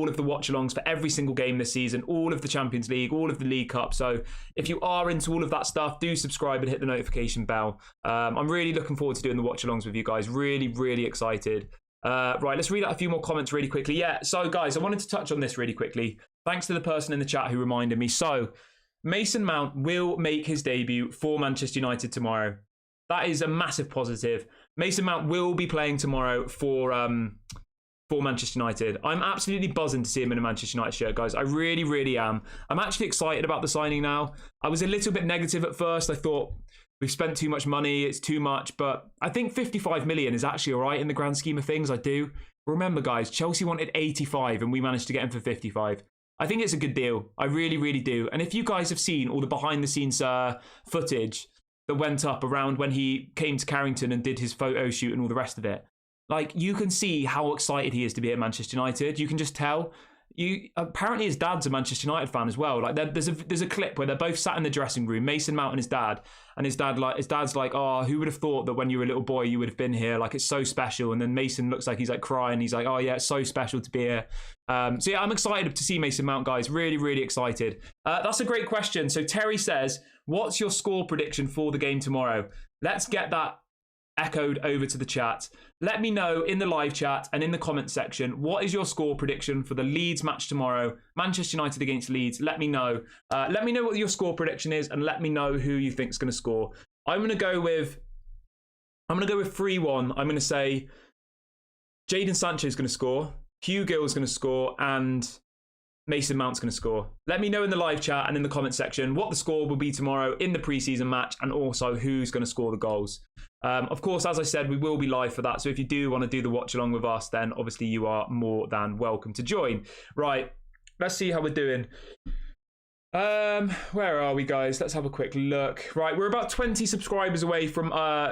of the watch-alongs for every single game this season, all of the Champions League, all of the League Cup. So if you are into all of that stuff, do subscribe and hit the notification bell. I'm really looking forward to doing the watch-alongs with you guys. Really, really excited. Right, let's read out a few more comments really quickly. Yeah, so guys, I wanted to touch on this really quickly. Thanks to the person in the chat who reminded me. So Mason Mount will make his debut for Manchester United tomorrow. That is a massive positive. Mason Mount will be playing tomorrow for Manchester United. I'm absolutely buzzing to see him in a Manchester United shirt, guys. I really, really am. I'm actually excited about the signing now. I was a little bit negative at first. I thought we've spent too much money, it's too much, but I think 55 million is actually all right in the grand scheme of things. I do. Remember, guys, Chelsea wanted 85 and we managed to get him for 55. I think it's a good deal. I really, really do. And if you guys have seen all the behind-the-scenes footage that went up around when he came to Carrington and did his photo shoot and all the rest of it, like, you can see how excited he is to be at Manchester United. You can just tell. Apparently his dad's a Manchester United fan as well. Like, there's a clip where they're both sat in the dressing room, Mason Mount and his dad, and his dad's like, oh, who would have thought that when you were a little boy you would have been here? Like, it's so special. And then Mason looks like he's like crying. He's like, oh yeah, it's so special to be here. So yeah, I'm excited to see Mason Mount, guys. Really, really excited. That's a great question. So Terry says, what's your score prediction for the game tomorrow? Let's get that echoed over to the chat. Let me know in the live chat and in the comment section, what is your score prediction for the Leeds match tomorrow? Manchester United against Leeds. Let me know. Let me know what your score prediction is, and let me know who you think is going to score. I'm going to go with 3-1. I'm going to say Jadon Sancho is going to score, Hugh Gill is going to score, and Mason Mount's going to score. Let me know in the live chat and in the comment section what the score will be tomorrow in the pre-season match, and also who's going to score the goals. Of course, as I said, we will be live for that. So if you do want to do the watch along with us, then obviously you are more than welcome to join. Right, let's see how we're doing. Where are we, guys? Let's have a quick look. Right, we're about 20 subscribers away from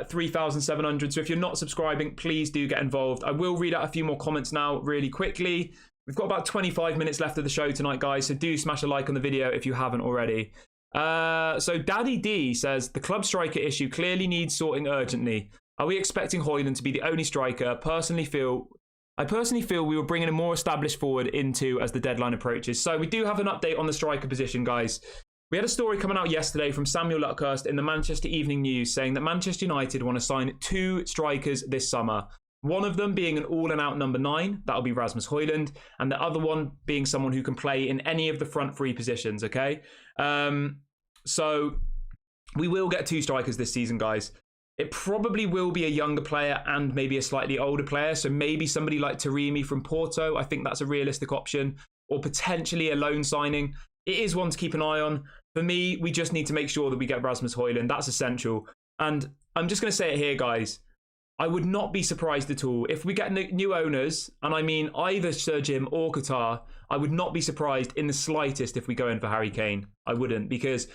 3,700. So if you're not subscribing, please do get involved. I will read out a few more comments now really quickly. We've got about 25 minutes left of the show tonight, guys, so do smash a like on the video if you haven't already. So Daddy D says, the club striker issue clearly needs sorting urgently. Are we expecting Højlund to be the only striker? I personally feel we were bringing a more established forward into as the deadline approaches. So we do have an update on the striker position, guys. We had a story coming out yesterday from Samuel Luckhurst in the Manchester Evening News saying that Manchester United want to sign 2 strikers this summer. One of them being an all-and-out number 9, that'll be Rasmus Højlund, and the other one being someone who can play in any of the front 3 positions, okay? So we will get 2 strikers this season, guys. It probably will be a younger player and maybe a slightly older player, so maybe somebody like Taremi from Porto. I think that's a realistic option, or potentially a loan signing. It is one to keep an eye on. For me, we just need to make sure that we get Rasmus Højlund. That's essential. And I'm just going to say it here, guys. I would not be surprised at all if we get new owners, and I mean either Sir Jim or Qatar. I would not be surprised in the slightest if we go in for Harry Kane. I wouldn't, because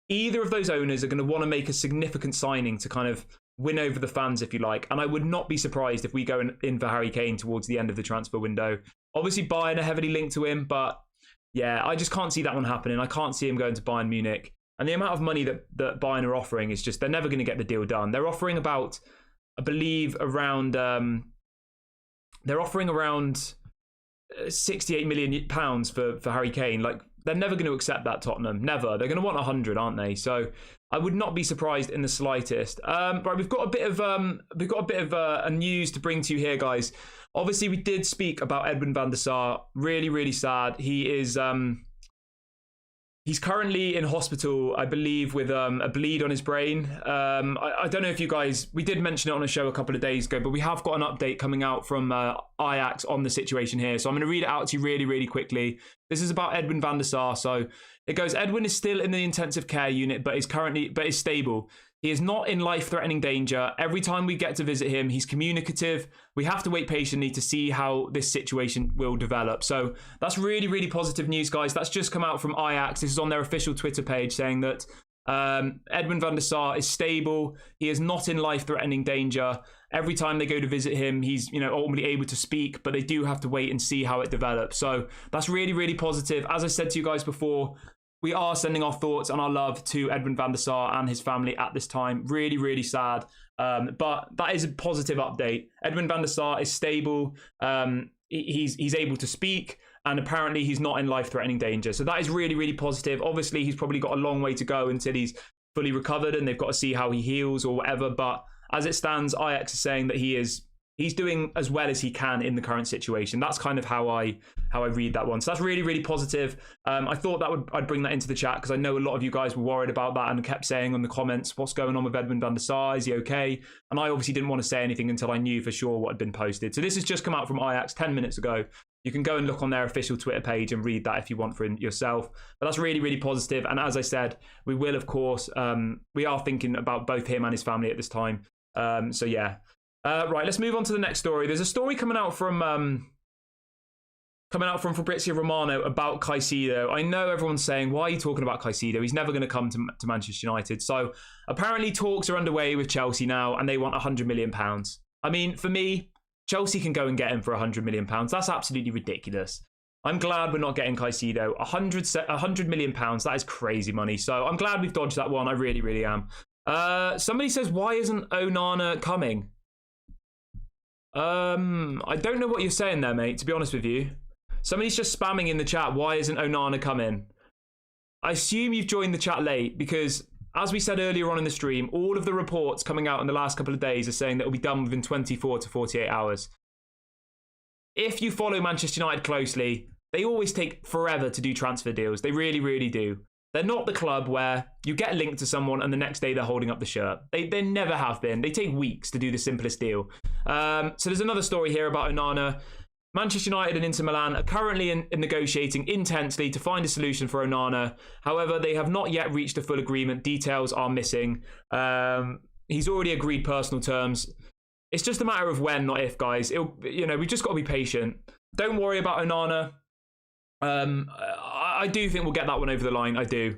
either of those owners are going to want to make a significant signing to kind of win over the fans, if you like. And I would not be surprised if we go in for Harry Kane towards the end of the transfer window. Obviously, Bayern are heavily linked to him, but yeah, I just can't see that one happening. I can't see him going to Bayern Munich. And the amount of money that Bayern are offering is just, they're never going to get the deal done. They're offering about, I believe, around, they're they're offering around 68 million pounds for Harry Kane. Like, they're never going to accept that, Tottenham. Never. They're going to want 100, aren't they? So I would not be surprised in the slightest. Right, we've got a bit of a news to bring to you here, guys. Obviously, we did speak about Edwin van der Sar. Really, really sad. He is he's currently in hospital, I believe, with a bleed on his brain. I don't know if you guys, we did mention it on a show a couple of days ago, but we have got an update coming out from Ajax on the situation here. So I'm going to read it out to you really, really quickly. This is about Edwin van der Sar. So it goes, Edwin is still in the intensive care unit, but is stable. He is not in life-threatening danger. Every time we get to visit him, he's communicative. We have to wait patiently to see how this situation will develop. So that's really, really positive news, guys. That's just come out from Ajax. This is on their official Twitter page saying that Edwin van der Sar is stable. He is not in life-threatening danger. Every time they go to visit him, he's ultimately able to speak, but they do have to wait and see how it develops. So that's really, really positive. As I said to you guys before, we are sending our thoughts and our love to Edwin van der Sar and his family at this time. Really, really sad. But that is a positive update. Edwin van der Sar is stable. He's able to speak. And apparently he's not in life-threatening danger. So that is really, really positive. Obviously, he's probably got a long way to go until he's fully recovered and they've got to see how he heals or whatever. But as it stands, Ajax is saying that he's doing as well as he can in the current situation. That's kind of how I read that one. So that's really, really positive. I thought I'd bring that into the chat because I know a lot of you guys were worried about that and kept saying on the comments, what's going on with Edwin van der Sar? Is he okay? And I obviously didn't want to say anything until I knew for sure what had been posted. So this has just come out from Ajax 10 minutes ago. You can go and look on their official Twitter page and read that if you want for yourself. But that's really, really positive. And as I said, we will, of course, we are thinking about both him and his family at this time. So yeah. Right, let's move on to the next story. There's a story coming out from Fabrizio Romano about Caicedo. I know everyone's saying, why are you talking about Caicedo? He's never going to come to Manchester United. So apparently talks are underway with Chelsea now and they want £100 million. I mean, for me, Chelsea can go and get him for £100 million. That's absolutely ridiculous. I'm glad we're not getting Caicedo. £100 million, that is crazy money. So I'm glad we've dodged that one. I really, really am. Somebody says, why isn't Onana coming? I don't know what you're saying there, mate, to be honest with you. Somebody's just spamming in the chat, why isn't Onana coming? I assume you've joined the chat late because, as we said earlier on in the stream, all of the reports coming out in the last couple of days are saying that it'll be done within 24 to 48 hours. If you follow Manchester United closely, they always take forever to do transfer deals. They really, really do. They're not the club where you get linked to someone and the next day they're holding up the shirt. They never have been. They take weeks to do the simplest deal. So there's another story here about Onana. Manchester United and Inter Milan are currently in negotiating intensely to find a solution for Onana. However, they have not yet reached a full agreement. Details are missing. He's already agreed personal terms. It's just a matter of when, not if, guys. We've just got to be patient. Don't worry about Onana. I do think we'll get that one over the line. I do.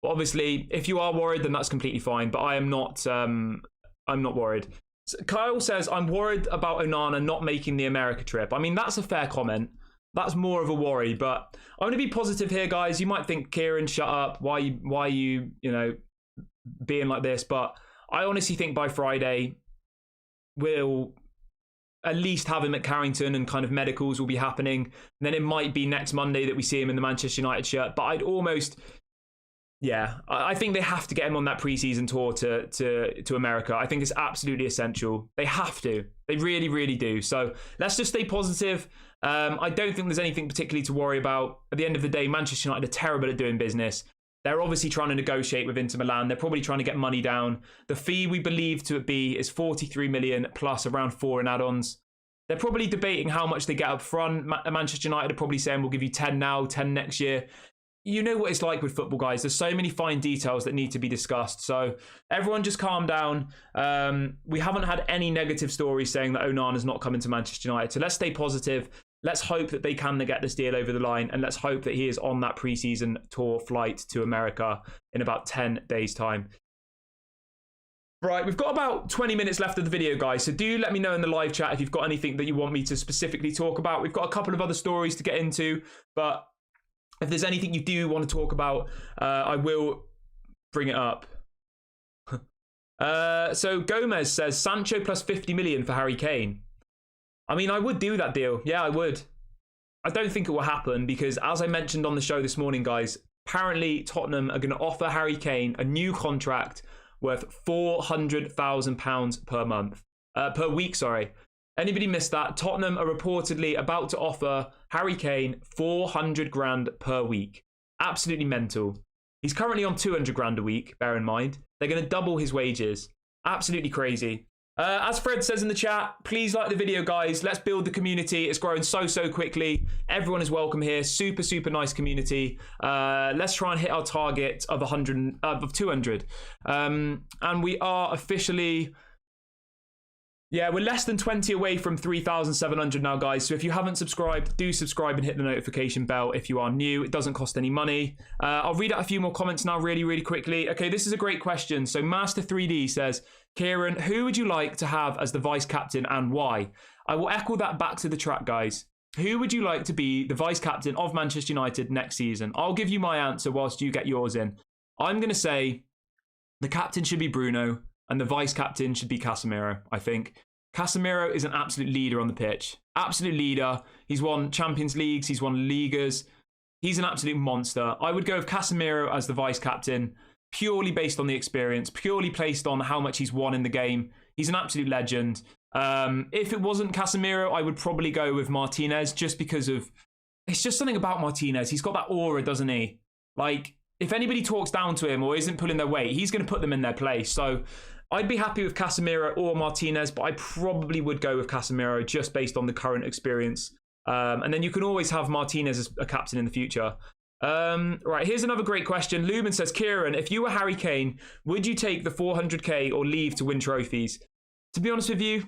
But obviously, if you are worried, then that's completely fine. But I am not. I'm not worried. So Kyle says, I'm worried about Onana not making the America trip. I mean, that's a fair comment. That's more of a worry. But I'm going to be positive here, guys. You might think, Kieran, shut up. Why are you being like this? But I honestly think by Friday, we'll at least have him at Carrington and kind of medicals will be happening. And then it might be next Monday that we see him in the Manchester United shirt. But I'd almost, I think they have to get him on that preseason tour to America. I think it's absolutely essential. They have to. They really, really do. So let's just stay positive. I don't think there's anything particularly to worry about. At the end of the day, Manchester United are terrible at doing business. They're obviously trying to negotiate with Inter Milan. They're probably trying to get money down. The fee we believe to be is 43 million plus around 4 in add-ons. They're probably debating how much they get up front. Manchester United are probably saying we'll give you 10 now, 10 next year. You know what it's like with football, guys. There's so many fine details that need to be discussed. So everyone just calm down. We haven't had any negative stories saying that Onana's not coming to Manchester United. So let's stay positive. Let's hope that they can get this deal over the line, and let's hope that he is on that preseason tour flight to America in about 10 days' time. Right, we've got about 20 minutes left of the video, guys, so do let me know in the live chat if you've got anything that you want me to specifically talk about. We've got a couple of other stories to get into, but if there's anything you do want to talk about, I will bring it up. So Gomez says, Sancho plus 50 million for Harry Kane. I mean, I would do that deal. Yeah, I would. I don't think it will happen because, as I mentioned on the show this morning, guys, apparently Tottenham are going to offer Harry Kane a new contract worth £400,000 per month. Per week, sorry. Anybody missed that? Tottenham are reportedly about to offer Harry Kane 400 grand per week. Absolutely mental. He's currently on 200 grand a week, bear in mind. They're going to double his wages. Absolutely crazy. As Fred says in the chat, please like the video, guys. Let's build the community. It's growing so quickly. Everyone is welcome here. Super nice community. Let's try and hit our target of 200. And we are officially... Yeah, we're less than 20 away from 3,700 now, guys. So if you haven't subscribed, do subscribe and hit the notification bell if you are new. It doesn't cost any money. I'll read out a few more comments now really quickly. Okay, this is a great question. So Master3D says, Kieran, who would you like to have as the vice captain and why? I will echo that back to the track, guys. Who would you like to be the vice captain of Manchester United next season? I'll give you my answer whilst you get yours in. I'm going to say the captain should be Bruno. And the vice-captain should be Casemiro, I think. Casemiro is an absolute leader on the pitch. Absolute leader. He's won Champions Leagues. He's won Ligas. He's an absolute monster. I would go with Casemiro as the vice-captain, purely based on the experience, purely based on how much he's won in the game. He's an absolute legend. If it wasn't Casemiro, I would probably go with Martinez, just because of... It's just something about Martinez. He's got that aura, doesn't he? Like, if anybody talks down to him or isn't pulling their weight, he's going to put them in their place. So... I'd be happy with Casemiro or Martinez, but I probably would go with Casemiro just based on the current experience. And then you can always have Martinez as a captain in the future. Right, here's another great question. Lumen says, Kieran, if you were Harry Kane, would you take the 400k or leave to win trophies? To be honest with you,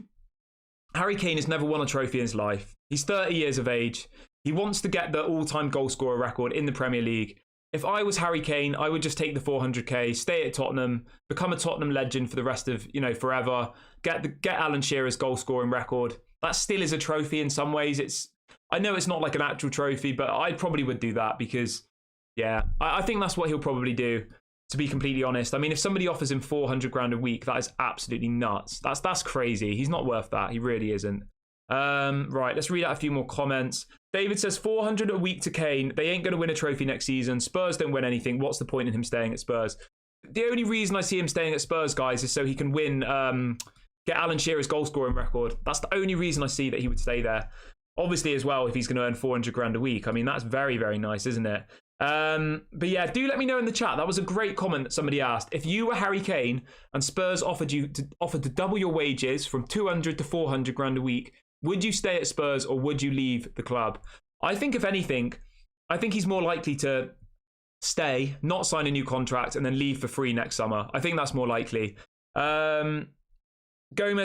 Harry Kane has never won a trophy in his life. He's 30 years of age. He wants to get the all-time goal scorer record in the Premier League. If I was Harry Kane, I would just take the 400k, stay at Tottenham, become a Tottenham legend for the rest of, forever. Get Alan Shearer's goal scoring record. That still is a trophy in some ways. I know it's not like an actual trophy, but I probably would do that because, yeah, I think that's what he'll probably do, to be completely honest. I mean, if somebody offers him 400 grand a week, that is absolutely nuts. That's crazy. He's not worth that. He really isn't. Right, let's read out a few more comments. David says 400 a week to Kane. They ain't going to win a trophy next season. Spurs don't win anything. What's the point in him staying at Spurs? The only reason I see him staying at Spurs, guys, is so he can win, get Alan Shearer's goal scoring record. That's the only reason I see that he would stay there. Obviously, as well, if he's going to earn 400 grand a week. I mean, that's very nice, isn't it? But yeah, do let me know in the chat. That was a great comment that somebody asked. If you were Harry Kane and Spurs offered to double your wages from 200 to 400 grand a week, would you stay at Spurs or would you leave the club? I think, if anything, I think he's more likely to stay, not sign a new contract, and then leave for free next summer. I think that's more likely. Gomez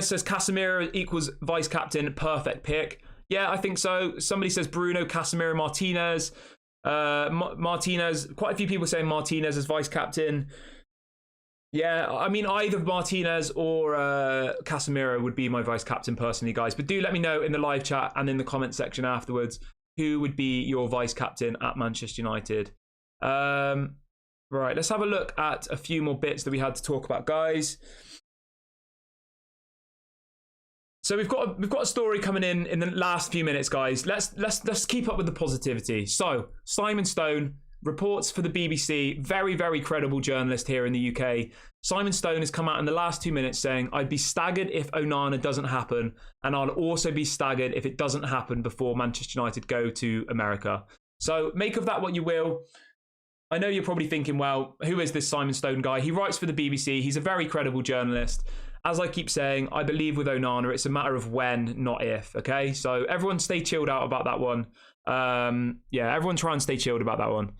says Casemiro equals vice captain. Perfect pick. Yeah, I think so. Somebody says Bruno, Casemiro, Martinez. Martinez. Quite a few people saying Martinez as vice captain. Yeah, I mean, either Martinez or Casemiro would be my vice captain personally, guys. But do let me know in the live chat and in the comment section afterwards who would be your vice captain at Manchester United. Right, let's have a look at a few more bits that we had to talk about, guys. So we've got a story coming in the last few minutes, guys. Let's keep up with the positivity. So Simon Stone reports for the BBC, very credible journalist here in the UK. Simon Stone has come out in the last 2 minutes saying, I'd be staggered if Onana doesn't happen, and I'll also be staggered if it doesn't happen before Manchester United go to America. So make of that what you will. I know you're probably thinking, well, who is this Simon Stone guy? He writes for the BBC. He's a very credible journalist. As I keep saying, I believe with Onana, it's a matter of when, not if, okay? So everyone stay chilled out about that one. Yeah, everyone try and stay chilled about that one.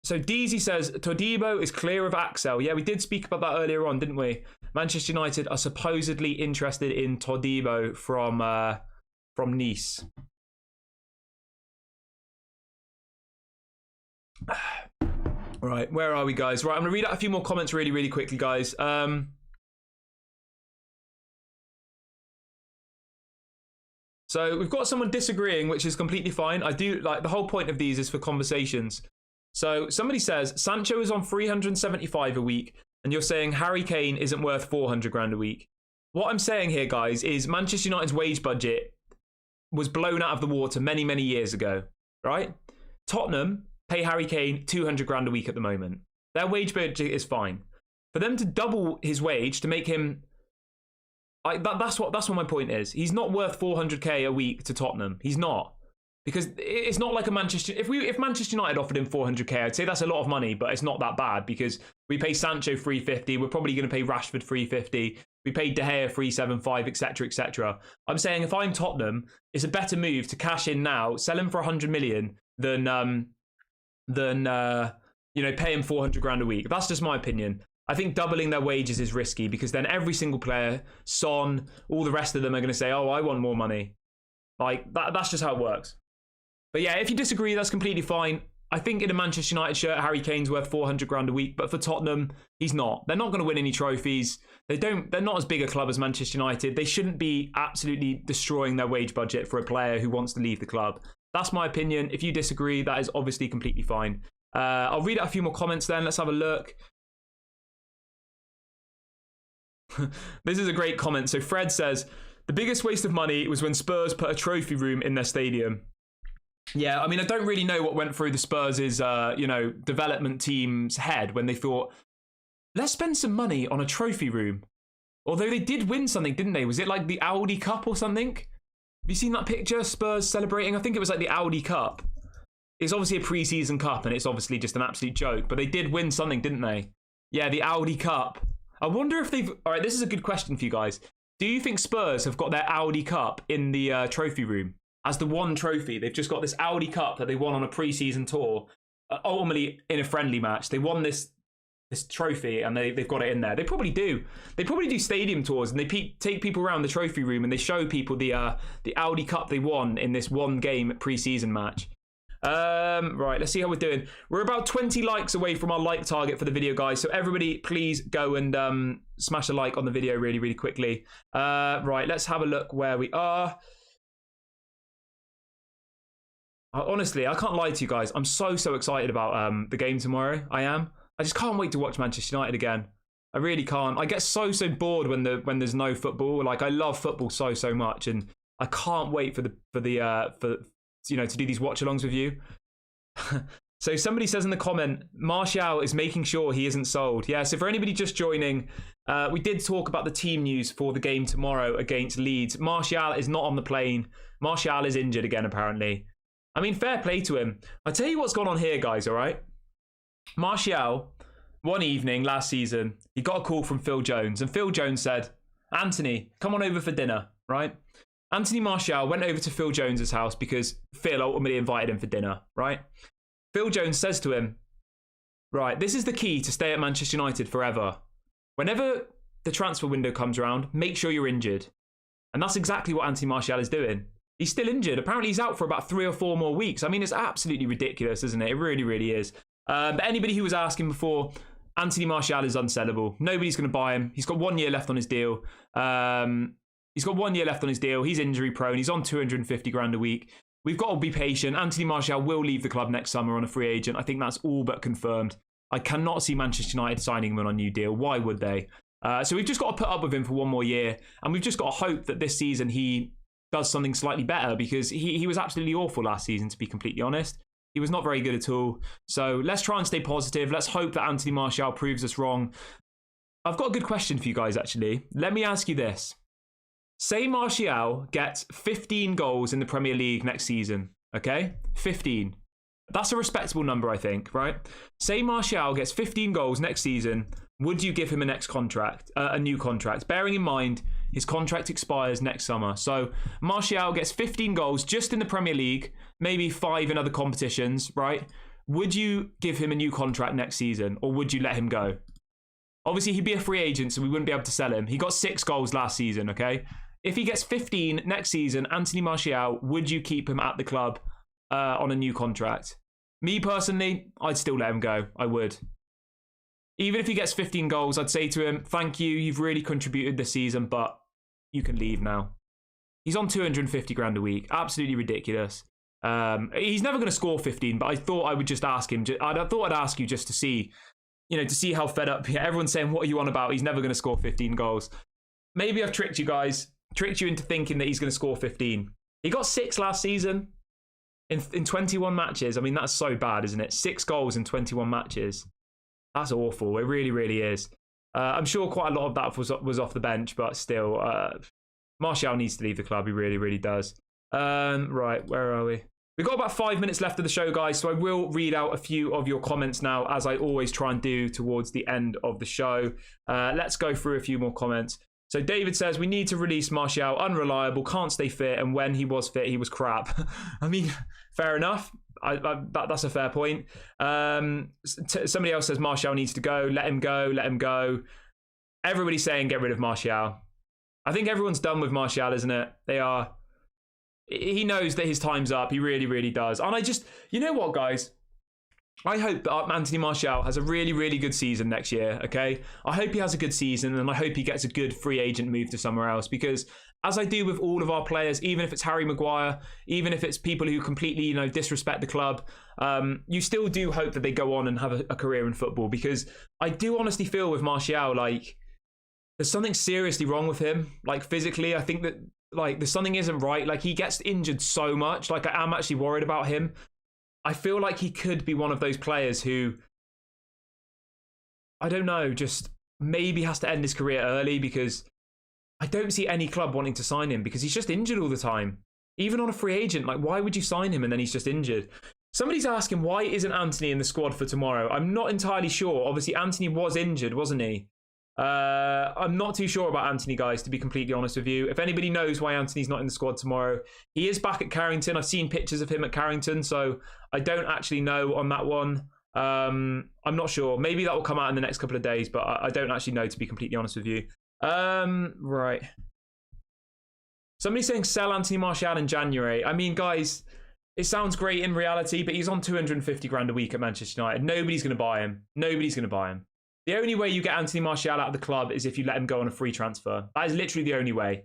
So Deezy says Todibo is clear of Axel. Yeah, we did speak about that earlier on, didn't we? Manchester United are supposedly interested in Todibo from Nice. Right, where are we, guys? Right, I'm gonna read out a few more comments really quickly, guys. So we've got someone disagreeing, which is completely fine. I do like the whole point of these is for conversations. So somebody says Sancho is on 375 a week, and you're saying Harry Kane isn't worth 400 grand a week. What I'm saying here, guys, is Manchester United's wage budget was blown out of the water many, many years ago, right? Tottenham pay Harry Kane 200 grand a week at the moment. Their wage budget is fine. For them to double his wage to make him, that's what my point is. He's not worth 400k a week to Tottenham. He's not. Because it's not like a Manchester... If Manchester United offered him 400k, I'd say that's a lot of money, but it's not that bad because we pay Sancho 350, we're probably going to pay Rashford 350, we paid De Gea 375, etc., etc. I'm saying if I'm Tottenham, it's a better move to cash in now, sell him for 100 million than pay him 400 grand a week. That's just my opinion. I think doubling their wages is risky because then every single player, Son, all the rest of them are going to say, oh, I want more money. Like, that's just how it works. But yeah, if you disagree, that's completely fine. I think in a Manchester United shirt, Harry Kane's worth 400 grand a week, but for Tottenham, he's not. They're not going to win any trophies. They're not as big a club as Manchester United. They shouldn't be absolutely destroying their wage budget for a player who wants to leave the club. That's my opinion. If you disagree, that is obviously completely fine. I'll read out a few more comments then. Let's have a look. This is a great comment. So Fred says, the biggest waste of money was when Spurs put a trophy room in their stadium. Yeah, I mean, I don't really know what went through the Spurs' development team's head when they thought, let's spend some money on a trophy room. Although they did win something, didn't they? Was it like the Audi Cup or something? Have you seen that picture? Spurs celebrating? I think it was like the Audi Cup. It's obviously a pre-season cup and it's obviously just an absolute joke, but they did win something, didn't they? Yeah, the Audi Cup. I wonder if they've... All right, this is a good question for you guys. Do you think Spurs have got their Audi Cup in the trophy room? As the one trophy, they've just got this Audi Cup that they won on a pre-season tour, ultimately in a friendly match. They won this trophy and they've got it in there. They probably do. They probably do stadium tours and they take people around the trophy room and they show people the Audi Cup they won in this one game pre-season match. Right, let's see how we're doing. We're about 20 likes away from our like target for the video, guys. So everybody, please go and smash a like on the video really, really quickly. Right, let's have a look where we are. Honestly, I can't lie to you guys. I'm so excited about the game tomorrow. I am. I just can't wait to watch Manchester United again. I really can't. I get so bored when there's no football. Like, I love football so much, and I can't wait for to do these watch-alongs with you. So somebody says in the comment, Martial is making sure he isn't sold. Yeah, so for anybody just joining, we did talk about the team news for the game tomorrow against Leeds. Martial is not on the plane. Martial is injured again, apparently. I mean, fair play to him. I'll tell you what's gone on here, guys, all right? Martial, one evening last season, he got a call from Phil Jones, and Phil Jones said, Anthony, come on over for dinner, right? Anthony Martial went over to Phil Jones's house because Phil ultimately invited him for dinner, right? Phil Jones says to him, right, this is the key to stay at Manchester United forever. Whenever the transfer window comes around, make sure you're injured. And that's exactly what Anthony Martial is doing. He's still injured. Apparently he's out for about 3 or 4 more weeks. I mean, it's absolutely ridiculous, isn't it? It really, really is. But anybody who was asking before, Anthony Martial is unsellable. Nobody's going to buy him. He's got 1 year left on his deal. He's got 1 year left on his deal. He's injury prone. He's on 250 grand a week. We've got to be patient. Anthony Martial will leave the club next summer on a free agent. I think that's all but confirmed. I cannot see Manchester United signing him on a new deal. Why would they? So we've just got to put up with him for 1 more year. And we've just got to hope that this season he does something slightly better, because he was absolutely awful last season, to be completely honest. He was not very good at all. So let's try and stay positive. Let's hope that Anthony Martial proves us wrong. I've got a good question for you guys, actually. Let me ask you this. Say Martial gets 15 goals in the Premier League next season, okay? 15. That's a respectable number, I think, right? Say Martial gets 15 goals next season. Would you give him a new contract? Bearing in mind, his contract expires next summer. So Martial gets 15 goals just in the Premier League, maybe 5 in other competitions, right? Would you give him a new contract next season, or would you let him go? Obviously, he'd be a free agent, so we wouldn't be able to sell him. He got 6 goals last season, okay? If he gets 15 next season, Anthony Martial, would you keep him at the club on a new contract? Me personally, I'd still let him go. I would. Even if he gets 15 goals, I'd say to him, thank you, you've really contributed this season, but you can leave now. He's on 250 grand a week. Absolutely ridiculous. He's never going to score 15, but I thought I would just ask him. I thought I'd ask you just to see, to see how fed up. Everyone's saying, what are you on about? He's never going to score 15 goals. maybe I've tricked you guys, tricked you into thinking that he's going to score 15. He got 6 last season in 21 matches. I mean, that's so bad, isn't it? 6 goals in 21 matches. That's awful. It really, really is. I'm sure quite a lot of that was off the bench, but still, Martial needs to leave the club. He really, really does. Right, where are we? We've got about 5 minutes left of the show, guys, so I will read out a few of your comments now, as I always try and do towards the end of the show. Let's go through a few more comments. So David says, we need to release Martial, unreliable, can't stay fit, and when he was fit, he was crap. I mean, fair enough. That's a fair point. Somebody else says Martial needs to go. Let him go. Let him go. Everybody's saying get rid of Martial. I think everyone's done with Martial, isn't it? They are. He knows that his time's up. He really, really does. And I just, you know what, guys? I hope that Anthony Martial has a really, really good season next year, okay? I hope he has a good season, and I hope he gets a good free agent move to somewhere else, because as I do with all of our players, even if it's Harry Maguire, even if it's people who completely, you know, disrespect the club, you still do hope that they go on and have a career in football, because I do honestly feel with Martial, like, there's something seriously wrong with him. Like, physically, I think that, like, there's something isn't right. Like, he gets injured so much. Like, I am actually worried about him. I feel like he could be one of those players who, I don't know, just maybe has to end his career early, because I don't see any club wanting to sign him because he's just injured all the time. Even on a free agent, like, why would you sign him and then he's just injured? Somebody's asking, why isn't Anthony in the squad for tomorrow? I'm not entirely sure. Obviously, Anthony was injured, wasn't he? I'm not too sure about Anthony, guys, to be completely honest with you. If anybody knows why Anthony's not in the squad tomorrow, he is back at Carrington. I've seen pictures of him at Carrington, so I don't actually know on that one. I'm not sure. Maybe that will come out in the next couple of days, but I don't actually know, to be completely honest with you. Right. Somebody's saying sell Anthony Martial in January. I mean, guys, it sounds great in reality, but he's on 250 grand a week at Manchester United. Nobody's going to buy him. Nobody's going to buy him. The only way you get Anthony Martial out of the club is if you let him go on a free transfer. That is literally the only way.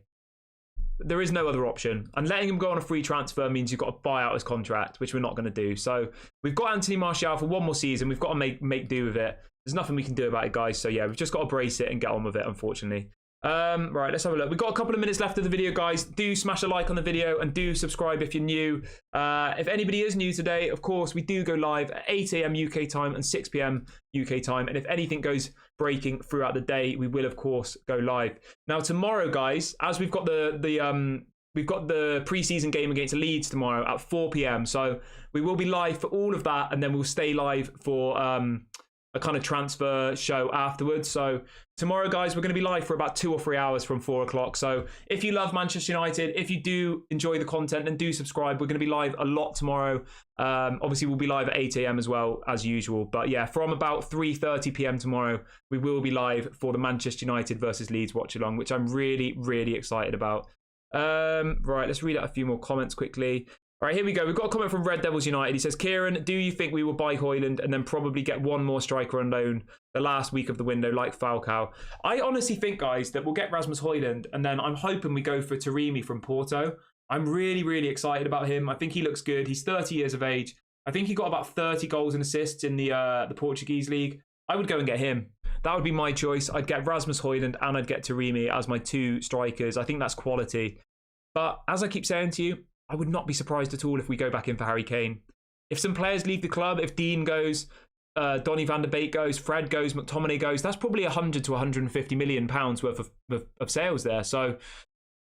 There is no other option. And letting him go on a free transfer means you've got to buy out his contract, which we're not going to do. So we've got Anthony Martial for one more season. We've got to make do with it. There's nothing we can do about it, guys. So yeah, we've just got to brace it and get on with it, unfortunately. Right, let's have a look. We've got a couple of minutes left of the video, guys. Do smash a like on the video and do subscribe if you're new. If anybody is new today, of course, we do go live at 8 a.m. UK time and 6 p.m. UK time. And if anything goes breaking throughout the day, we will, of course, go live. Now, tomorrow, guys, as we've got we've got the pre-season game against Leeds tomorrow at 4 p.m. So we will be live for all of that, and then we'll stay live for a kind of transfer show afterwards. So tomorrow, guys, we're going to be live for about 2 or 3 hours from 4 o'clock. So if you love Manchester United, if you do enjoy the content, and do subscribe, we're going to be live a lot tomorrow. Obviously, we'll be live at 8 a.m. as well, as usual. But yeah, from about 3:30 p.m. tomorrow, we will be live for the Manchester United versus Leeds watch-along, which I'm really, really excited about. Right, let's read out a few more comments quickly. All right, here we go. We've got a comment from Red Devils United. He says, Kieran, do you think we will buy Højlund and then probably get one more striker on loan the last week of the window like Falcao? I honestly think, guys, that we'll get Rasmus Højlund, and then I'm hoping we go for Taremi from Porto. I'm really, really excited about him. I think he looks good. He's 30 years of age. I think he got about 30 goals and assists in the Portuguese league. I would go and get him. That would be my choice. I'd get Rasmus Højlund and I'd get Taremi as my 2 strikers. I think that's quality. But as I keep saying to you, I would not be surprised at all if we go back in for Harry Kane. If some players leave the club, if Dean goes, Donny van der Beek goes, Fred goes, McTominay goes, that's probably 100 to 150 million pounds worth of sales there. So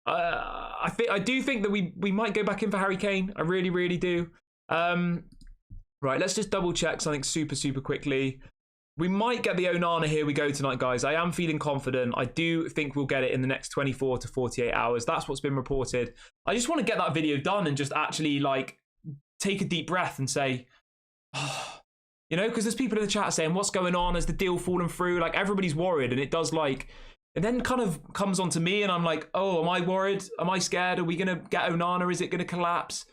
I do think that we might go back in for Harry Kane. I really, really do. Right, let's just double check something super quickly. We might get the Onana Here We Go tonight, guys. I am feeling confident. I do think we'll get it in the next 24 to 48 hours. That's what's been reported. I just want to get that video done and just actually, like, take a deep breath and say, oh, you know, because there's people in the chat saying, what's going on? Has the deal fallen through? Like, everybody's worried, and it does, like, it then kind of comes onto me, and I'm like, oh, am I worried? Am I scared? Are we going to get Onana? Is it going to collapse?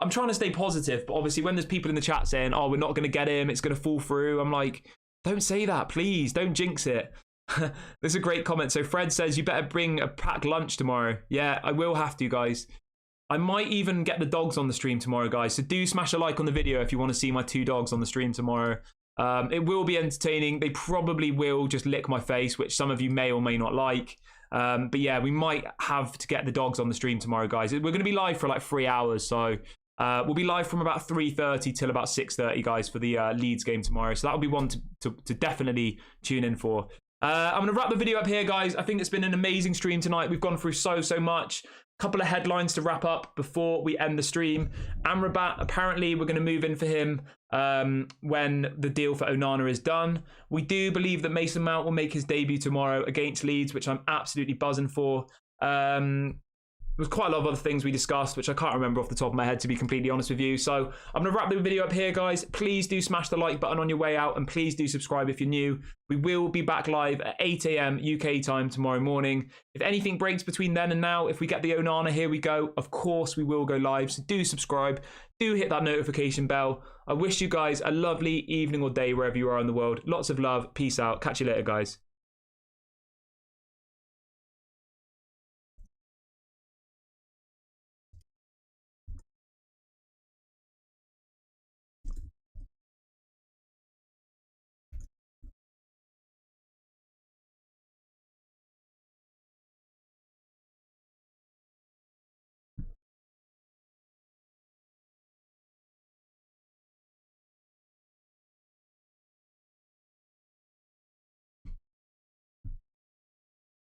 I'm trying to stay positive, but obviously when there's people in the chat saying, oh, we're not going to get him, it's going to fall through, I'm like, don't say that, please. Don't jinx it. There's a great comment. So Fred says, you better bring a packed lunch tomorrow. Yeah, I will have to, guys. I might even get the dogs on the stream tomorrow, guys. So do smash a like on the video if you want to see my 2 dogs on the stream tomorrow. It will be entertaining. They probably will just lick my face, which some of you may or may not like. But yeah, we might have to get the dogs on the stream tomorrow, guys. We're going to be live for like 3 hours, so we'll be live from about 3:30 till about 6:30, guys, for the Leeds game tomorrow. So that'll be one to definitely tune in for. I'm going to wrap the video up here, guys. I think it's been an amazing stream tonight. We've gone through so much. Couple of headlines to wrap up before we end the stream. Amrabat, apparently we're going to move in for him when the deal for Onana is done. We do believe that Mason Mount will make his debut tomorrow against Leeds, which I'm absolutely buzzing for. There's quite a lot of other things we discussed, which I can't remember off the top of my head, to be completely honest with you. So I'm going to wrap the video up here, guys. Please do smash the like button on your way out, and please do subscribe if you're new. We will be back live at 8 a.m. UK time tomorrow morning. If anything breaks between then and now, if we get the Onana, here we go. Of course, we will go live. So do subscribe. Do hit that notification bell. I wish you guys a lovely evening or day wherever you are in the world. Lots of love. Peace out. Catch you later, guys.